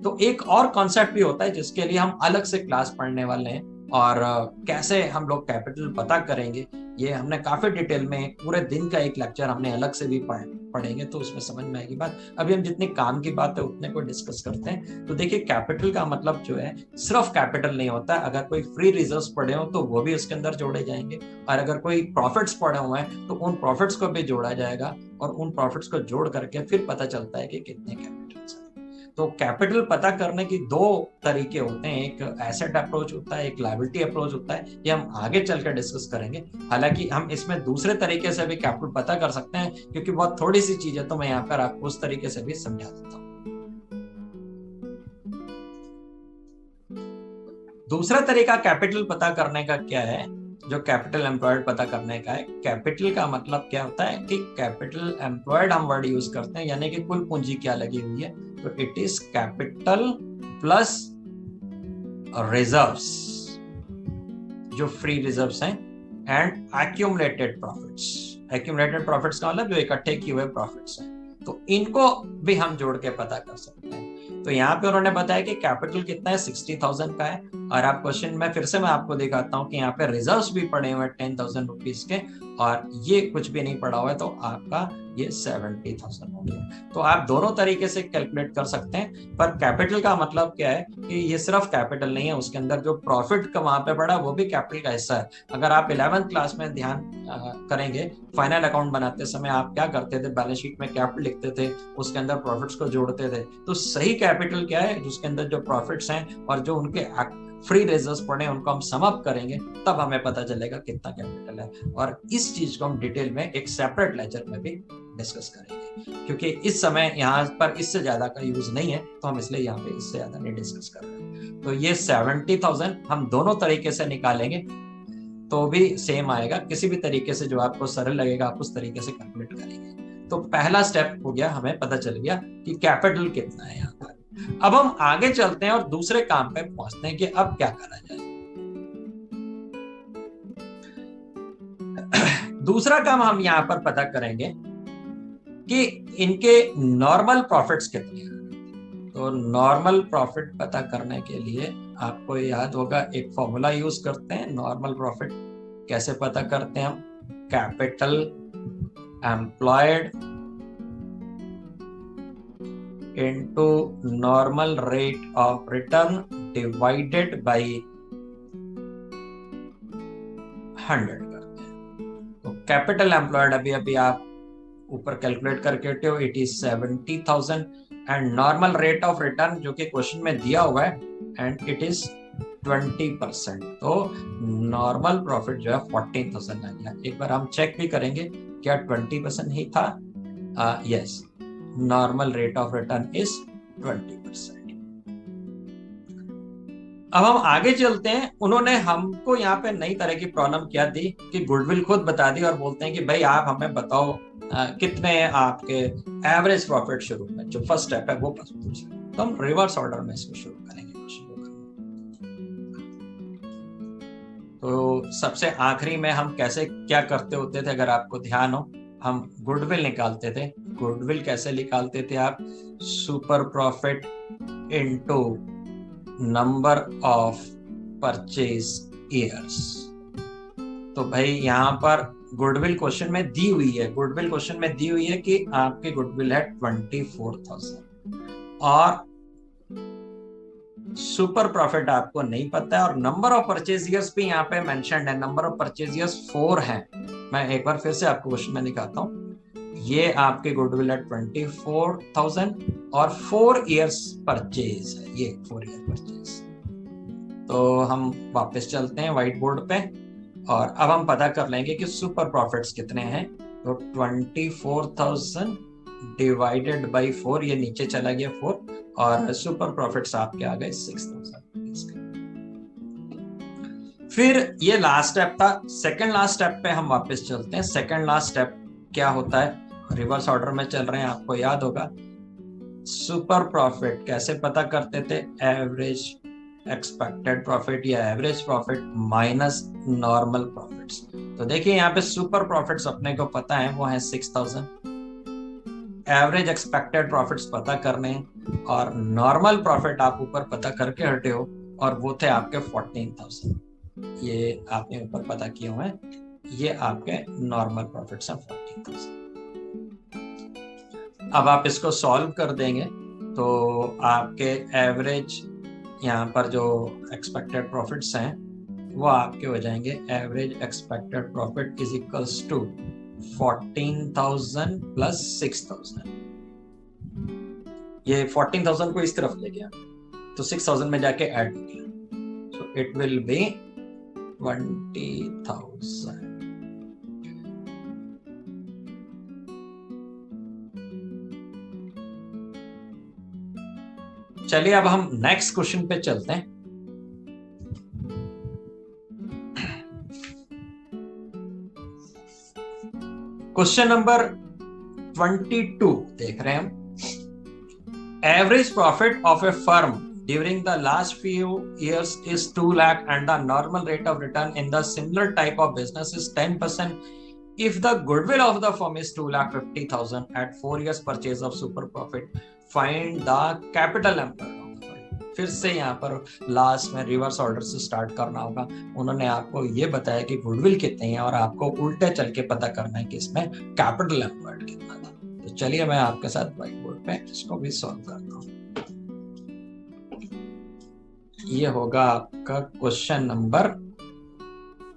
तो एक और कॉन्सेप्ट भी होता है जिसके लिए हम अलग से क्लास पढ़ने वाले हैं, और कैसे हम लोग कैपिटल पता करेंगे ये हमने काफी डिटेल में, पूरे दिन का एक लेक्चर हमने अलग से भी पढ़ेंगे, तो उसमें समझ में आएगी बात। अभी हम जितने काम की बात है उतने को डिस्कस करते हैं। तो देखिए कैपिटल का मतलब जो है सिर्फ कैपिटल नहीं होता। अगर कोई फ्री रिजर्व्स पड़े हो तो वो भी उसके अंदर जोड़े जाएंगे, और अगर कोई प्रॉफिट्स पड़े हुए हैं तो उन प्रॉफिट्स को भी जोड़ा जाएगा, और उन प्रॉफिट्स को जोड़ करके फिर पता चलता है कि कितने कैपिटल्स हैं। तो कैपिटल पता करने की दो तरीके होते हैं, एक एसेट अप्रोच होता है, एक लायबिलिटी अप्रोच होता है। ये हम आगे चलकर डिस्कस करेंगे। हालांकि हम इसमें दूसरे तरीके से भी कैपिटल पता कर सकते हैं, क्योंकि बहुत थोड़ी सी चीज है, तो मैं यहाँ पर आपको उस तरीके से भी समझा देता हूँ। दूसरा तरीका कैपिटल पता करने का क्या है, जो कैपिटल एम्प्लॉयड पता करने का है। कैपिटल का मतलब क्या होता है कि कैपिटल एम्प्लॉयड हम वर्ड यूज करते हैं, यानी कि कुल पूंजी क्या लगी हुई है। तो it is capital plus reserves, जो फ्री रिजर्व्स हैं, and accumulated profits. Accumulated profits का मतलब जो इकट्ठे किए हुए प्रॉफिट्स हैं, तो इनको भी हम जोड़ के पता कर सकते हैं। तो यहाँ पे उन्होंने बताया कि कैपिटल कितना है, 60,000 का है। और आप क्वेश्चन में फिर से मैं आपको दिखाता हूँ कि यहाँ पे रिजर्व्स भी पड़े हुए हैं 10,000 रुपीज के, और ये कुछ भी नहीं पड़ा हुआ है, तो आपका ये 70,000 हो गया। तो आप दोनों तरीके से कैलकुलेट कर सकते हैं, पर कैपिटल का मतलब क्या है कि ये सिर्फ कैपिटल नहीं है, उसके अंदर जो प्रॉफिट का वहां पे पड़ा वो भी कैपिटल का हिस्सा है। अगर आप 11th क्लास में ध्यान करेंगे, फाइनल अकाउंट बनाते समय आप क्या करते थे, बैलेंस शीट में कैपिटल लिखते थे, उसके अंदर प्रॉफिट्स को जोड़ते थे। तो सही कैपिटल क्या है, जिसके अंदर जो प्रॉफिट्स हैं और जो उनके फ्री रिजर्व्स पड़े उनको हम सम अप करेंगे, तब हमें पता चलेगा कितना कैपिटल है। और इस चीज को हम डिटेल में एक सेपरेट लेक्चर में भी डिस्कस करेंगे, क्योंकि इस समय यहाँ पर इससे ज्यादा का यूज नहीं है, तो हम इसलिए यहाँ पे इससे ज्यादा नहीं डिस्कस कर रहे हैं। तो ये 70,000 हम दोनों तरीके से निकालेंगे तो भी सेम आएगा। किसी भी तरीके से जो आपको सरल लगेगा आप उस तरीके से कैलकुलेट करेंगे। तो पहला स्टेप हो गया, हमें पता चल गया कि कैपिटल कितना है यहाँ पर। अब हम आगे चलते हैं और दूसरे काम पे पहुंचते हैं कि अब क्या करा जाए। दूसरा काम हम यहाँ पर पता करेंगे कि इनके नॉर्मल प्रॉफिट्स कितने हैं। तो नॉर्मल प्रॉफिट पता करने के लिए आपको याद होगा, एक फॉर्मूला यूज करते हैं। नॉर्मल प्रॉफिट कैसे पता करते हैं हम, capital employed into normal rate of return divided by 100 करते हैं। तो कैपिटल एम्प्लॉयड अभी अभी आप ऊपर कैलकुलेट करके हटे हो, it is 70,000 and normal rate of return जो कि क्वेश्चन में दिया हुआ है एंड इट इज 20%। तो नॉर्मल प्रॉफिट जो है 14,000 आ गया। एक बार हम चेक भी करेंगे क्या 20% ही था। Yes, normal rate of return is 20%। अब हम आगे चलते हैं। उन्होंने हमको यहाँ पे नई तरह की प्रॉब्लम क्या दी कि गुडविल खुद बता दी और बोलते हैं कि भाई आप हमें बताओ कितने आपके एवरेज प्रॉफिट शुरू में, जो फर्स्ट स्टेप है वो पूछे। तो हम रिवर्स ऑर्डर में इसको शुरू करेंगे क्वेश्चन को। तो सबसे आखिरी में हम कैसे क्या करते होते थे, अगर आपको ध्यान हो, हम गुडविल निकालते थे। गुडविल कैसे निकालते थे आप, super profit into number of purchase years. तो भाई यहाँ पर गुडविल क्वेश्चन में दी हुई है, गुडविल क्वेश्चन में दी हुई है कि आपकी गुडविल है 24,000 और सुपर प्रॉफिट आपको नहीं पता है, और नंबर ऑफ परचेज ईयर्स भी यहाँ पे मेंशन्ड है। नंबर ऑफ परचेज ईयर्स 4 है। मैं एक बार फिर से आपको क्वेश्चन में दिखाता हूँ। ये आपके गुडविल है 24,000 और 4 इयर्स परचेज है, ये 4 ईयर परचेज। तो हम वापस चलते हैं व्हाइट बोर्ड पे और अब हम पता कर लेंगे कि सुपर प्रॉफिट्स कितने हैं। तो 24,000 डिवाइडेड बाई 4, ये नीचे चला गया 4, और सुपर प्रॉफिट्स आपके आ गए 6,000। फिर ये लास्ट स्टेप था। सेकंड लास्ट स्टेप पे हम वापस चलते हैं। सेकंड लास्ट स्टेप क्या होता है, रिवर्स ऑर्डर में चल रहे हैं, आपको याद होगा। सुपर प्रॉफिट कैसे पता करते थे, एवरेज एक्सपेक्टेड प्रॉफिट या average profit minus normal profits. तो देखिए यहाँ पे सुपर प्रॉफिट्स अपने को पता है, वो है 6,000। एवरेज एक्सपेक्टेड प्रॉफिट्स पता करने हैं और नॉर्मल प्रॉफिट आप ऊपर पता करके हटे हो, और वो थे आपके 14,000। ये आपने ऊपर पता किए हुए हैं, ये आपके नॉर्मल प्रॉफिट्स हैं 14,000। अब आप इसको सॉल्व कर देंगे तो आपके एवरेज यहाँ पर जो एक्सपेक्टेड प्रॉफिट्स हैं वो आपके हो जाएंगे, average expected profit is equals to 14,000 plus 6,000। ये 14,000 को इस तरफ ले गया तो 6,000 में जाके ऐड हो गया, सो इट विल बी 20,000। चलिए अब हम नेक्स्ट क्वेश्चन पे चलते हैं। क्वेश्चन नंबर 22 देख रहे हैं हम। Average profit of A firm during the last few years is 2 lakh and the normal rate of return in the similar type of business is 10%. If the goodwill of the firm is 2,50,000 at 4 years purchase of super profit, find the capital employed. फिर से यहाँ पर last में reverse order से start करना होगा। उन्होंने आपको ये बताया कि गुडविल कितनी है और आपको उल्टे चल के पता करना है कि इसमें कैपिटल एम्प्लॉयड कितना था। तो चलिए मैं आपके साथ व्हाइट बोर्ड पे इसको भी सॉल्व करता हूँ। ये होगा आपका question number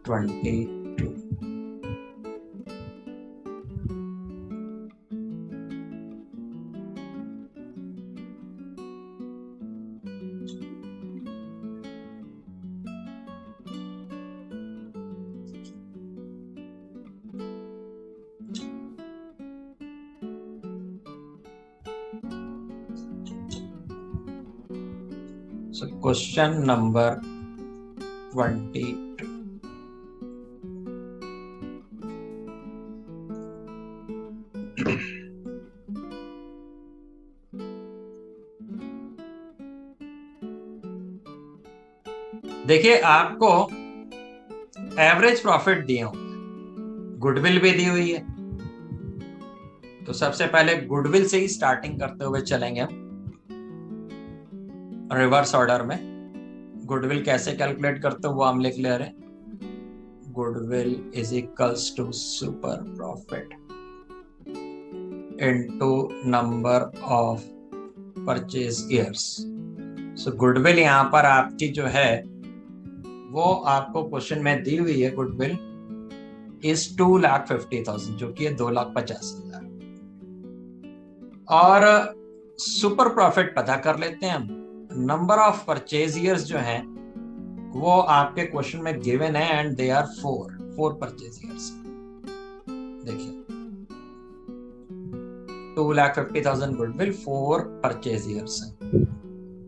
22। So question number 22. देखिए आपको एवरेज प्रॉफिट दिए हो, गुडविल भी दी हुई है। तो सबसे पहले गुडविल से ही स्टार्टिंग करते हुए चलेंगे हम रिवर्स ऑर्डर में। गुडविल कैसे कैलकुलेट करते हो वो हम लिख ले रहे हैं। Goodwill is equals to super profit into number of purchase years. So goodwill यहाँ पर आपकी जो है वो आपको क्वेश्चन में दी हुई है। गुडविल इज 2,50,000 जो कि है 2,50,000। और सुपर प्रॉफिट पता कर लेते हैं हम। नंबर ऑफ परचेज ईयर्स जो है वो आपके क्वेश्चन में गिवन है and they are 4 purchase years. देखिए 2,50,000 गुडविल, 4 परचेज ईयर्स है।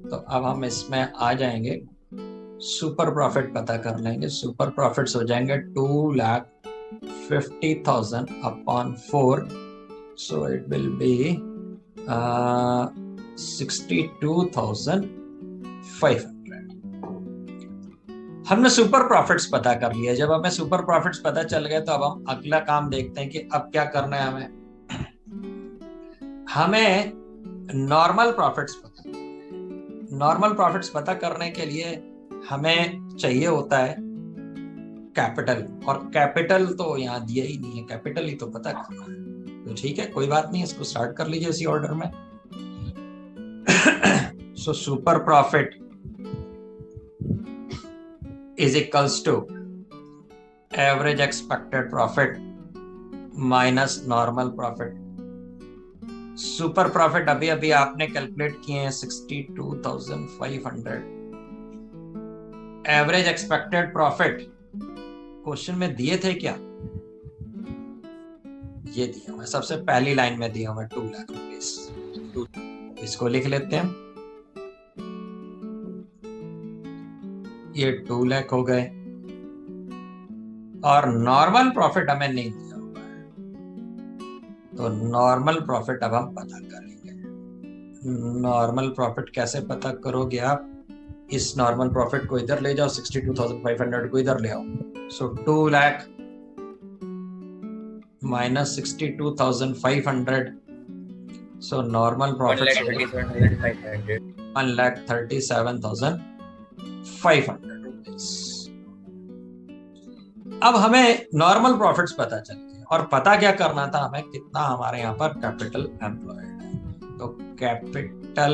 तो अब हम इसमें आ जाएंगे, सुपर प्रॉफिट पता कर लेंगे। सुपर प्रॉफिट्स हो जाएंगे 2,50,000 upon 4, so it will be 62,500। हमने सुपर प्रॉफिट्स पता कर लिया। जब हमें सुपर प्रॉफिट्स पता चल गए तो अब हम अगला काम देखते हैं कि अब क्या करना है। हमें नॉर्मल प्रॉफिट्स पता। नॉर्मल प्रॉफिट्स पता करने के लिए हमें चाहिए होता है कैपिटल, और कैपिटल तो यहाँ दिया ही नहीं है, कैपिटल ही तो पता करना है। तो ठीक है, कोई बात नहीं, इसको स्टार्ट कर लीजिए इसी ऑर्डर में। So super profit is equals to average expected profit minus normal profit. Super profit अभी अभी आपने कैलकुलेट किए हैं 62,500। एवरेज एक्सपेक्टेड प्रॉफिट क्वेश्चन में दिए थे क्या? ये दिया हुआ सबसे पहली लाइन में दिया हुआ 2 लाख रुपीस। इसको लिख लेते हैं। ये 2 लाख हो गए और नॉर्मल प्रॉफिट हमें नहीं दिया हुआ है, तो नॉर्मल प्रॉफिट अब हम पता करेंगे। नॉर्मल प्रॉफिट कैसे पता करोगे आप? इस नॉर्मल प्रॉफिट को इधर ले जाओ, 62,500 को इधर ले आओ। सो 2 lakh minus 62,500, so normal profit 1,37,500 rupees. अब हमें नॉर्मल प्रॉफिट्स पता चल गए और पता क्या करना था हमें, कितना हमारे यहाँ पर कैपिटल एम्प्लॉयड है। तो कैपिटल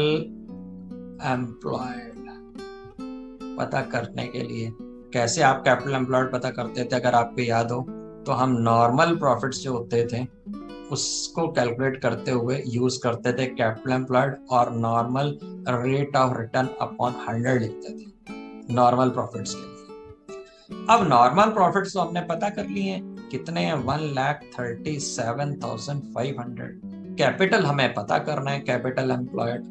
एम्प्लॉयड पता करने के लिए कैसे आप कैपिटल एम्प्लॉयड पता करते थे, अगर आपको याद हो तो हम नॉर्मल प्रॉफिट्स जो होते थे उसको कैलकुलेट करते हुए यूज करते थे कैपिटल एम्प्लॉयड और normal rate of return upon 100 लिखते थे नॉर्मल प्रॉफिट्स के लिए। अब नॉर्मल प्रॉफिट्स तो हमने पता कर लिए हैं, कितने हैं? 1,37,500। कैपिटल हमें पता करना है, capital employed.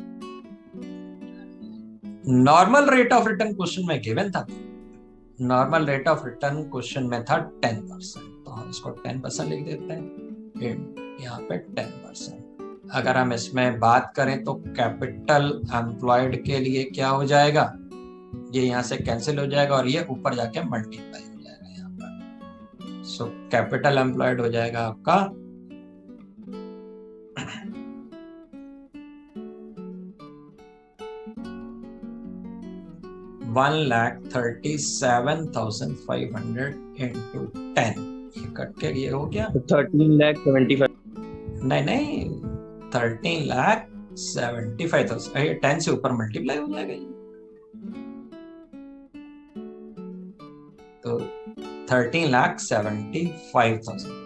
Normal rate of return question में गिवन था। Normal rate of return question में था 10%, तो हम इसको 10% लिख देते हैं। यहाँ पे 10%। अगर हम इसमें बात करें तो कैपिटल एम्प्लॉयड के लिए क्या हो जाएगा, ये यहाँ से कैंसिल हो जाएगा और ये ऊपर जाके मल्टीप्लाई हो जाएगा यहाँ पर। सो कैपिटल एम्प्लॉयड हो जाएगा आपका 1,37,500 into 10, ये कट के ये हो गया 13,75,000। नहीं 13,75,000, ये 10 से ऊपर मल्टीप्लाई हो जाएगा ये, तो 13,75,000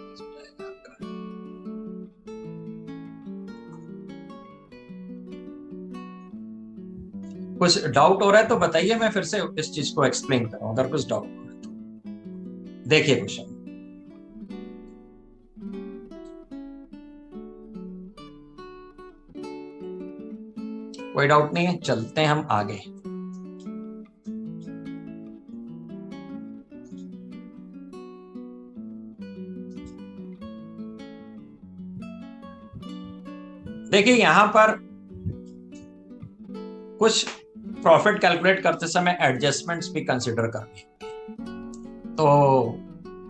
कुछ डाउट हो रहा है तो बताइए, मैं फिर से इस चीज को एक्सप्लेन करूं अगर कुछ डाउट हो रहा है तो। देखिए क्वेश्चन, कोई डाउट नहीं है, चलते हैं हम आगे। देखिए यहां पर कुछ प्रॉफिट कैलकुलेट करते समय एडजस्टमेंट्स भी कंसिडर करनी होगी। तो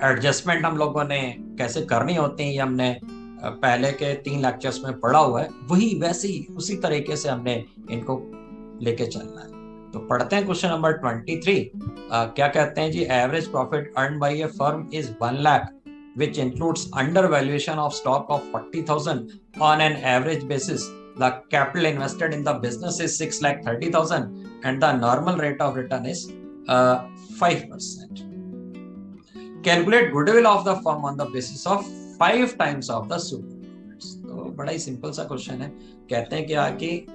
एडजस्टमेंट हम लोगों ने कैसे करनी होती है, ये हमने पहले के 3 लेक्चर्स में पढ़ा हुआ है, वही वैसे ही उसी तरीके से हमने इनको लेके चलना है। तो पढ़ते हैं क्वेश्चन नंबर 23। क्या कहते हैं जी, average profit earn by a firm is 1 lakh which includes undervaluation of stock of 40,000 on an average basis. The capital invested in the business is 6,30,000 and the normal rate of return is 5%. Calculate goodwill of the firm on the basis of 5 times of the super profits. तो बड़ा ही simple सा question है। कहते हैं क्या कि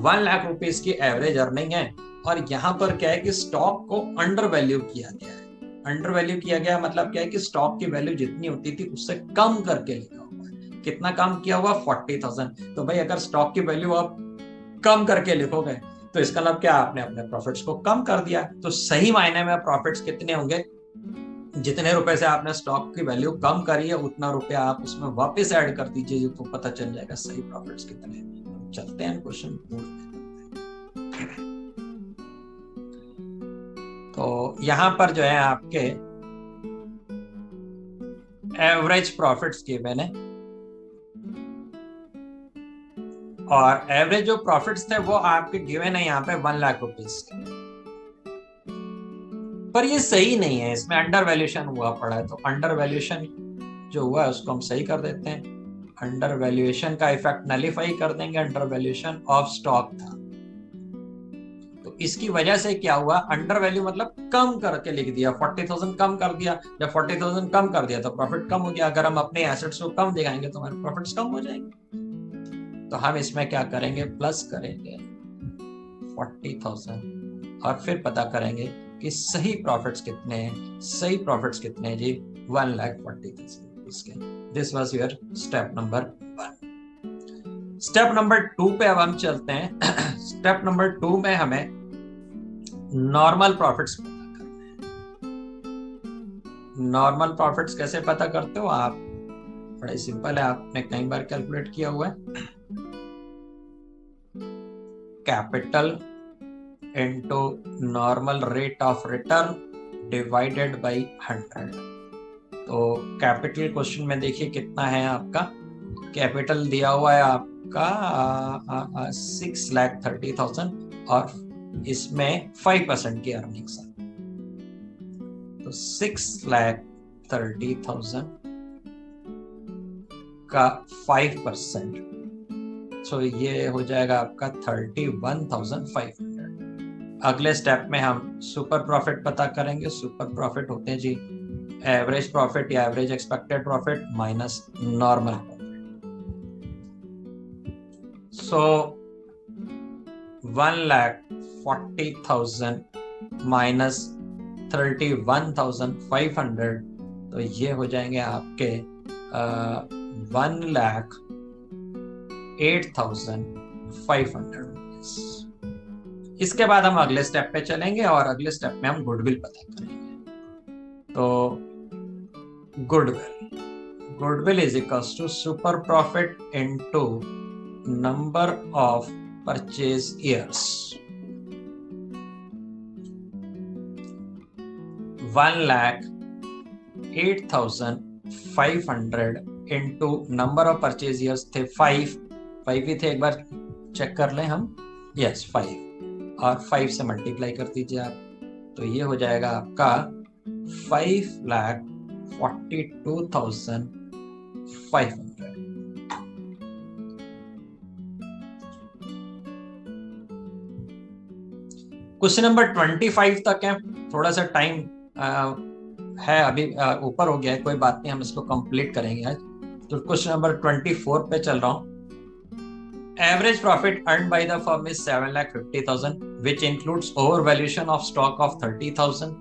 1 lakh rupees की average earning है और यहाँ पर क्या है कि स्टॉक को अंडर वैल्यू किया गया है। अंडर वैल्यू किया गया मतलब क्या है कि स्टॉक की वैल्यू जितनी होती थी उससे कम करके लिखा हुआ है। कितना कम किया हुआ? 40,000। तो भाई अगर स्टॉक की वैल्यू आप कम करके लिखोगे तो इसका मतलब क्या, आपने अपने प्रॉफिट्स को कम कर दिया। तो सही मायने में प्रॉफिट्स कितने होंगे, जितने रुपए से आपने स्टॉक की वैल्यू कम करी है उतना रुपया आप उसमें वापस ऐड कर दीजिए तो पता चल जाएगा सही प्रॉफिट्स कितने। चलते हैं क्वेश्चन। तो यहां पर जो है आपके एवरेज प्रॉफिट्स गिवन है और एवरेज जो प्रॉफिट्स थे वो आपके गिवन है यहाँ पे 1 लाख रुपीस के, पर ये सही नहीं है, इसमें अंडर वैल्यूएशन हुआ पड़ा है। तो अंडर वैल्यूएशन जो हुआ है उसको हम सही कर देते हैं। अंडर वैल्यूएशन का इफेक्ट नलीफाई कर देंगे, अंडर वैल्यूएशन ऑफ स्टॉक था। इसकी वजह से क्या हुआ, अंडर वैल्यू मतलब कम करके लिख दिया, 40,000 कम कर दिया। जब 40,000 कम कर दिया तो प्रॉफिट कम हो गया। अगर हम अपने एसेट्स को कम दिखाएंगे तो हमारे प्रॉफिट्स कम हो जाएंगे। तो हम इसमें क्या करेंगे, प्लस करेंगे 40,000 और फिर पता करेंगे कि सही प्रॉफिट्स कितने हैं। सही प्रॉफिट्स कितने हैं जी, 1,40,000 के। This was your step number 1। Step number 2 पे अब हम चलते हैं। स्टेप नंबर 2 में हमें नॉर्मल प्रॉफिट्स पता करने हैं। नॉर्मल प्रॉफिट्स कैसे पता करते हो आप? बड़ा सिंपल है, आपने कई बार कैलकुलेट किया हुआ है। Capital into normal rate of return divided by 100। तो कैपिटल क्वेश्चन में देखिए कितना है आपका, कैपिटल दिया हुआ है आपका 6,30,000 और इसमें 5% की अर्निंग्स है। तो 6,30,000 का 5%, सो ये हो जाएगा आपका 31,500। अगले स्टेप में हम सुपर प्रॉफिट पता करेंगे। सुपर प्रॉफिट होते हैं जी एवरेज प्रॉफिट या average expected profit minus normal profit. So 1,40,000 minus 31,500, तो ये हो जाएंगे आपके 1,08,500। इसके बाद हम अगले स्टेप पे चलेंगे और अगले स्टेप में हम गुडविल पता करेंगे। तो goodwill is equals to super profit into number of purchase years। 1,08,500 into number of purchase years थे 5 ही थे, एक बार चेक कर लें हम। यस 5 और 5 से मल्टीप्लाई कर दीजिए आप, तो ये हो जाएगा आपका 5,42,500। क्वेश्चन नंबर 25 तक है, थोड़ा सा टाइम है अभी, ऊपर हो गया है, कोई बात नहीं, हम इसको कंप्लीट करेंगे आज। तो क्वेश्चन नंबर 24 पे चल रहा हूँ। Average profit earned by the firm is 7,50,000, which includes overvaluation of stock of 30,000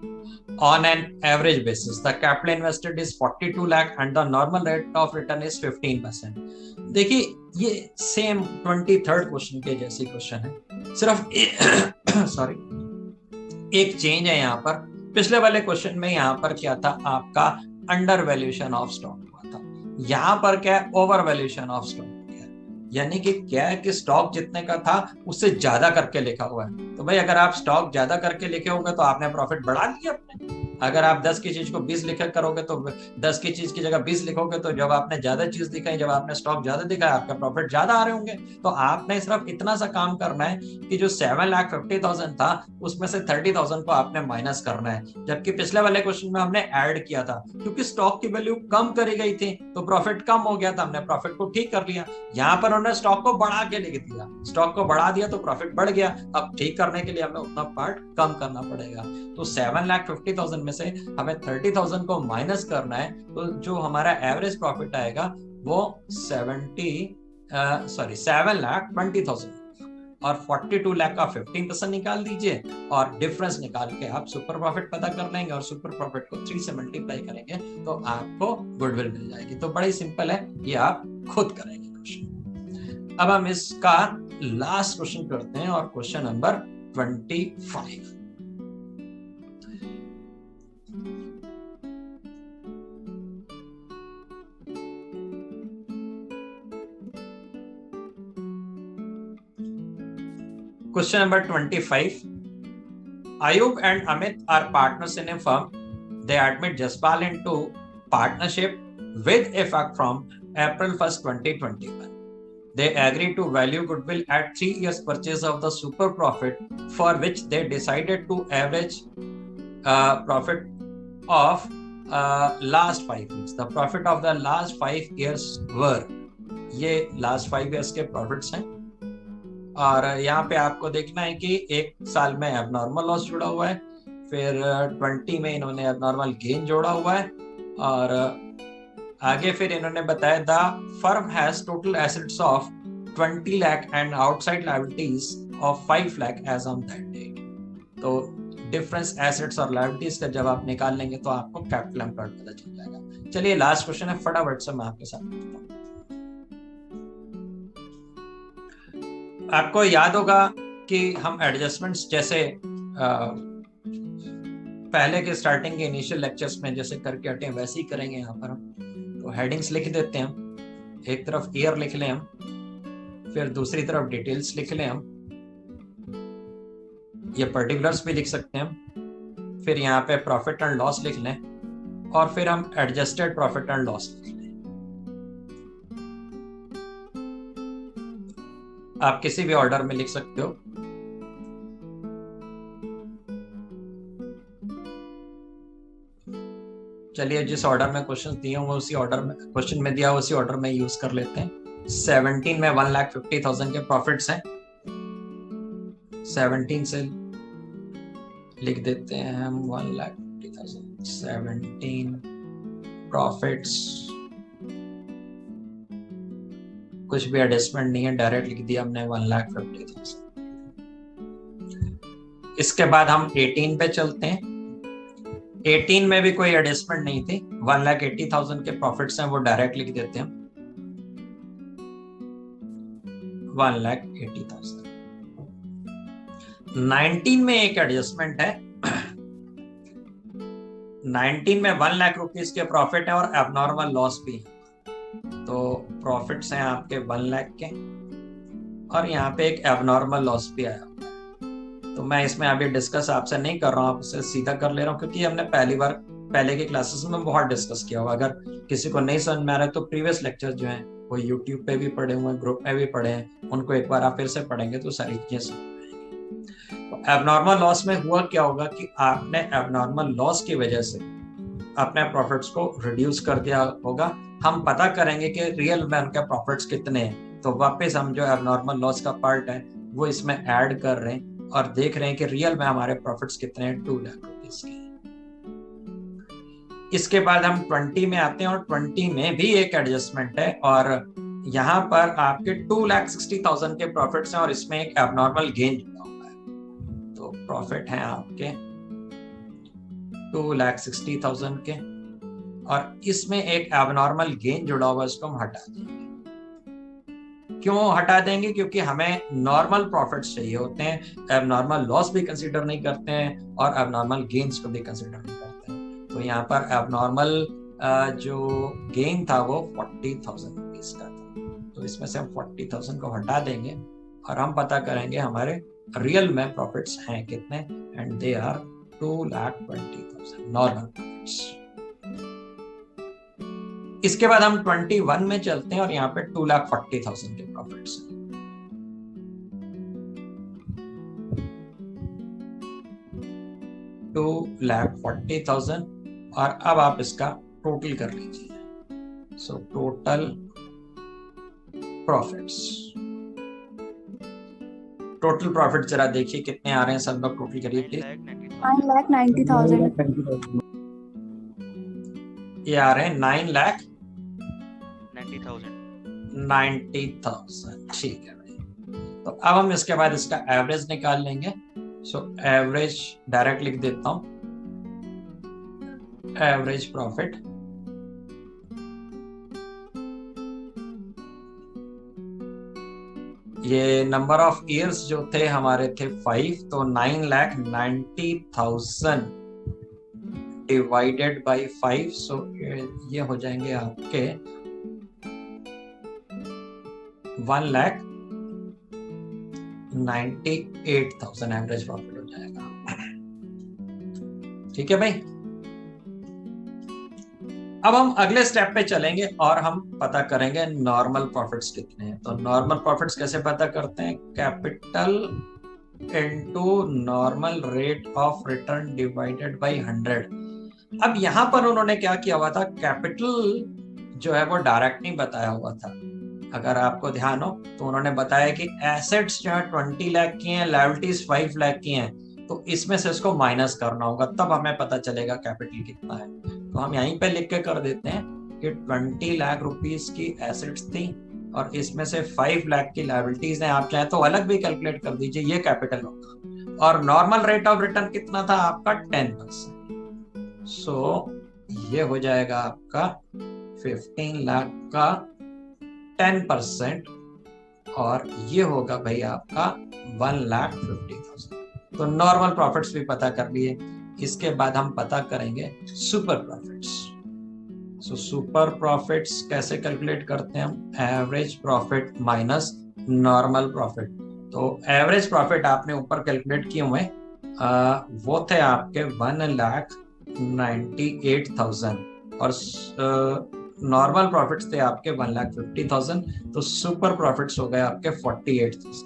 on an average basis. The capital invested is 42 lakh and the normal rate of return is 15%. देखिए ये same 23rd question के जैसी question है, सिर्फ sorry एक change है यहाँ पर। पिछले वाले क्वेश्चन में यहाँ पर क्या था, आपका अंडर वैल्यूएशन ऑफ स्टॉक हुआ था, यहाँ पर क्या है, ओवर वैल्यूएशन ऑफ स्टॉक। यानी कि क्या है कि स्टॉक जितने का था उससे ज्यादा करके लिखा हुआ है। तो भाई अगर आप स्टॉक ज्यादा करके लिखे होंगे तो आपने प्रॉफिट बढ़ा लिया अपने। अगर आप 10 की चीज को 20 लिखा करोगे तो 10 की चीज की जगह 20 लिखोगे, तो जब आपने ज्यादा चीज दिखाई, जब आपने स्टॉक ज्यादा दिखाया, आपका प्रॉफिट ज्यादा आ रहे होंगे। तो आपने सिर्फ इतना सा काम करना है कि जो 7,50,000 था उसमें से 30,000 को आपने माइनस करना है। जबकि पिछले वाले क्वेश्चन में हमने ऐड किया था, क्योंकि स्टॉक की वैल्यू कम करी गई थी तो प्रॉफिट कम हो गया था, हमने प्रॉफिट को ठीक कर लिया। यहाँ पर उन्होंने स्टॉक को बढ़ा के लिख दिया, स्टॉक को बढ़ा दिया तो प्रॉफिट बढ़ गया। अब ठीक करने के लिए हमें उतना पार्ट कम करना पड़ेगा। तो 7,50,000 में से हमें 30,000 को माइनस करना है, तो जो हमारा एवरेज प्रॉफिट आएगा वो 7,20,000 और 42 लाख का 15% निकाल दीजिए और डिफरेंस निकाल के आप सुपर प्रॉफिट पता कर लेंगे और सुपर प्रॉफिट को 3 से मल्टीप्लाई करेंगे तो आपको गुडविल मिल जाएगी। तो बड़ी सिंपल है, ये आप खुद करेंगे क्वेश्चन। अब हम इसका लास्ट क्वेश्चन करते हैं और question number 25। Question number 25. Ayub and Amit are partners in a firm. They admit Jaspal into partnership with effect from April 1st, 2021. They agree to value goodwill at 3 years purchase of the super profit, for which they decided to average profit of last 5 years. The profit of the last 5 years were, ये last 5 years के profits हैं। और यहाँ पे आपको देखना है कि एक साल में एबनॉर्मल लॉस जुड़ा हुआ है, फिर 20 में इन्होंने एबनॉर्मल गेन जोड़ा हुआ है, और आगे फिर इन्होंने बताया the firm has total assets of 20 lakh and outside liabilities of 5 lakh as on that date. तो डिफरेंस एसेट्स और लायबिलिटीज का जब आप निकाल लेंगे तो आपको कैपिटल एम्प्लॉयड पता चल जाएगा। चलिए लास्ट क्वेश्चन है, फटाफट से मैं आपके साथ करता हूँ। आपको याद होगा कि हम एडजस्टमेंट्स जैसे पहले के स्टार्टिंग के इनिशियल लेक्चर्स में जैसे करके हटे हैं वैसे ही करेंगे यहाँ पर हम। तो हेडिंग्स लिख देते हैं हम, एक तरफ ईयर लिख लें हम, फिर दूसरी तरफ डिटेल्स लिख लें हम, ये पर्टिकुलर्स भी लिख सकते हैं हम, फिर यहाँ पे प्रॉफिट एंड लॉस लिख लें और फिर हम एडजस्टेड प्रॉफिट एंड लॉस लिख लें। आप किसी भी ऑर्डर में लिख सकते हो। चलिए जिस ऑर्डर में क्वेश्चन दिए होंगे उसी ऑर्डर में, क्वेश्चन में दिया उसी ऑर्डर में यूज कर लेते हैं। 17 में 1,50,000 के प्रॉफिट्स हैं, 17 से लिख देते हैं हम 1,50,000, 17 प्रॉफिट्स, कुछ भी एडजस्टमेंट नहीं है, डायरेक्ट लिख दिया हमने 1,50,000। इसके बाद हम 18 पे चलते हैं। 18 में भी कोई एडजस्टमेंट नहीं थी, 1,80,000 के प्रॉफिट्स हैं, वो डायरेक्ट लिख देते हैं 1,80,000। 19 में एक एडजस्टमेंट है, 19 में 1 लाख रुपीस के प्रॉफिट है और एबनॉर्मल लॉस भी है। तो प्रॉफिट्स हैं आपके 1 लाख के और यहाँ पे एक एबनॉर्मल लॉस भी आया। तो मैं इसमें अभी डिस्कस आपसे नहीं कर रहा हूँ, आपसे सीधा कर ले रहा हूँ क्योंकि हमने पहले के क्लासेस में बहुत डिस्कस किया हुआ। अगर किसी को नहीं समझ में आ रहा है तो प्रीवियस लेक्चर जो हैं वो यूट्यूब पे भी पढ़े हुए हैं, ग्रुप में भी पढ़े हैं, उनको एक बार आप फिर से पढ़ेंगे तो सारी चीजें समझ में आएंगी। एबनॉर्मल लॉस में हुआ क्या होगा कि आपने एबनॉर्मल लॉस की वजह से अपने प्रॉफिट्स को रिड्यूस कर दिया होगा। हम पता करेंगे कि रियल में उनके प्रॉफिट्स कितने हैं, तो वापस हम जो एबनॉर्मल लॉस का पार्ट है वो इसमें ऐड कर रहे हैं और देख रहे हैं कि रियल में हमारे प्रॉफिट्स कितने हैं, 2 लाख रुपीस के। इसके बाद हम 20 में आते हैं और 20 में भी एक एडजस्टमेंट है और यहाँ पर आपके 2,60,000 के प्रॉफिट्स हैं और इसमें एक एबनॉर्मल गेन जुड़ा हुआ है। तो प्रॉफिट है आपके 2,60,000 के और इसमें एक एबनॉर्मल गेन जुड़ा हुआ है, इसको हम हटा देंगे। क्यों हटा देंगे? क्योंकि हमें नॉर्मल प्रॉफिट्स चाहिए होते हैं, एबनॉर्मल लॉस भी कंसीडर नहीं करते हैं और एबनॉर्मल गेन्स को भी कंसीडर नहीं करते हैं। तो यहाँ पर एबनॉर्मल जो गेन था वो 40,000 रुपीज का था, तो इसमें से हम 40,000 को हटा देंगे और हम पता करेंगे हमारे रियल में प्रॉफिट्स हैं कितने, and they are 2,20,000 normal profits. इसके बाद हम 21 में चलते हैं और यहाँ पे 2,40,000 के प्रॉफिट्स हैं। $2,40,000 और अब आप इसका टोटल कर लीजिए। So total profits, total profit जरा देखिए कितने आ रहे हैं, सब लोग टोटल करिए प्लीज। 9,90,000 ये आ रहे हैं 9,90,000। 90,000। ठीक है भाई। तो अब हम इसके बाद इसका एवरेज निकाल लेंगे। सो एवरेज डायरेक्ट लिख देता हूं, एवरेज प्रॉफिट ये नंबर ऑफ ईयर्स जो थे हमारे थे 5, तो 9,90,000 डिवाइडेड बाई 5, सो ये हो जाएंगे आपके 1,98,000 एवरेज प्रॉफिट हो जाएगा। ठीक है भाई। अब हम अगले स्टेप पे चलेंगे और हम पता करेंगे नॉर्मल प्रॉफिट्स कितने हैं। तो नॉर्मल प्रॉफिट्स कैसे पता करते हैं? Capital into normal rate of return divided by 100। अब यहां पर उन्होंने क्या किया हुआ था, कैपिटल जो है वो डायरेक्ट नहीं बताया हुआ था। अगर आपको ध्यान हो तो उन्होंने बताया कि एसेट्स जो है 20 लाख की हैं, लायबिलिटीज 5 लाख की हैं, तो इसमें से इसको माइनस करना होगा, तब हमें पता चलेगा कैपिटल कितना है। तो हम यहीं पे लिख के कर देते हैं कि 20 लाख रुपीस की एसेट्स थी और इसमें से 5 लाख की लायबिलिटीज हैं। आप चाहे तो अलग भी कैलकुलेट कर दीजिए, ये कैपिटल होगा। और नॉर्मल रेट ऑफ रिटर्न कितना था आपका? 10%। सो ये हो जाएगा आपका 15 लाख का 10% और ये होगा भाई आपका 1,50,000। तो नॉर्मल प्रॉफिट्स भी पता कर लिए। इसके बाद हम पता करेंगे सुपर प्रॉफिट्स। सो सुपर प्रॉफिट्स कैसे कैलकुलेट करते हैं हम? Average profit minus normal profit. तो एवरेज प्रॉफिट आपने ऊपर कैलकुलेट किए हुए, वो थे आपके 1,98,000 और नॉर्मल प्रॉफिट्स थे आपके 1,50,000। तो सुपर प्रॉफिट्स हो गए आपके 48,000।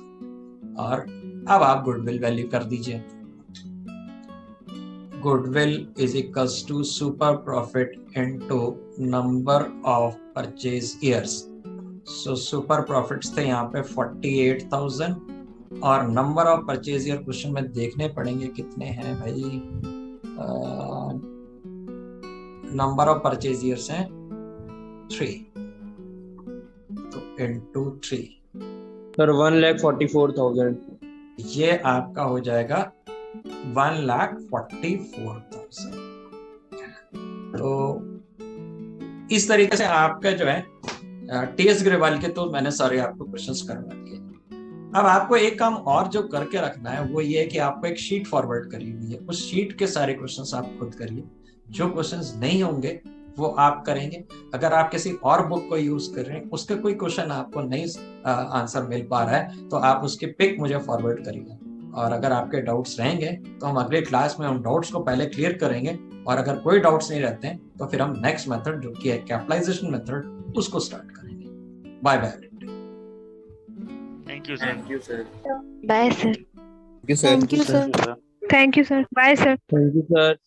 और अब आप गुडविल वैल्यू कर दीजिए। Goodwill is equals to super profit into number of purchase years. So super profits थे यहाँ पे 48,000 और number of purchase year question में देखने पड़ेंगे कितने हैं भाई। नंबर ऑफ परचेज ईयर्स हैं 3, तो इनटू 3 सर 1,44,000। ये आपका हो जाएगा 1,44,000। तो इस तरीके से आपका जो है टीएस ग्रेवाल के तो मैंने सारे आपको क्वेश्चंस करवा दिए। अब आपको एक काम और जो करके रखना है वो ये है कि आपको एक शीट फॉरवर्ड करी हुई है, उस शीट के सारे क्वेश्चंस आप खुद करिए। जो क्वेश्चंस नहीं होंगे वो आप करेंगे। अगर आप किसी और बुक को यूज कर रहे हैं, उसके कोई क्वेश्चन आपको नहीं आंसर मिल पा रहा है, तो आप उसकी पिक मुझे फॉरवर्ड करिए। और अगर आपके डाउट्स रहेंगे तो हम अगले क्लास में उन डाउट्स को पहले क्लियर करेंगे, और अगर कोई डाउट्स नहीं रहते हैं तो फिर हम नेक्स्ट मेथड जो कि है कैपिटलाइजेशन मेथड, उसको स्टार्ट करेंगे। Bye bye. Thank you sir. Thank you sir. Bye sir. Thank you, sir. Thank you, sir. Thank you, sir. Bye, sir. Thank you, sir.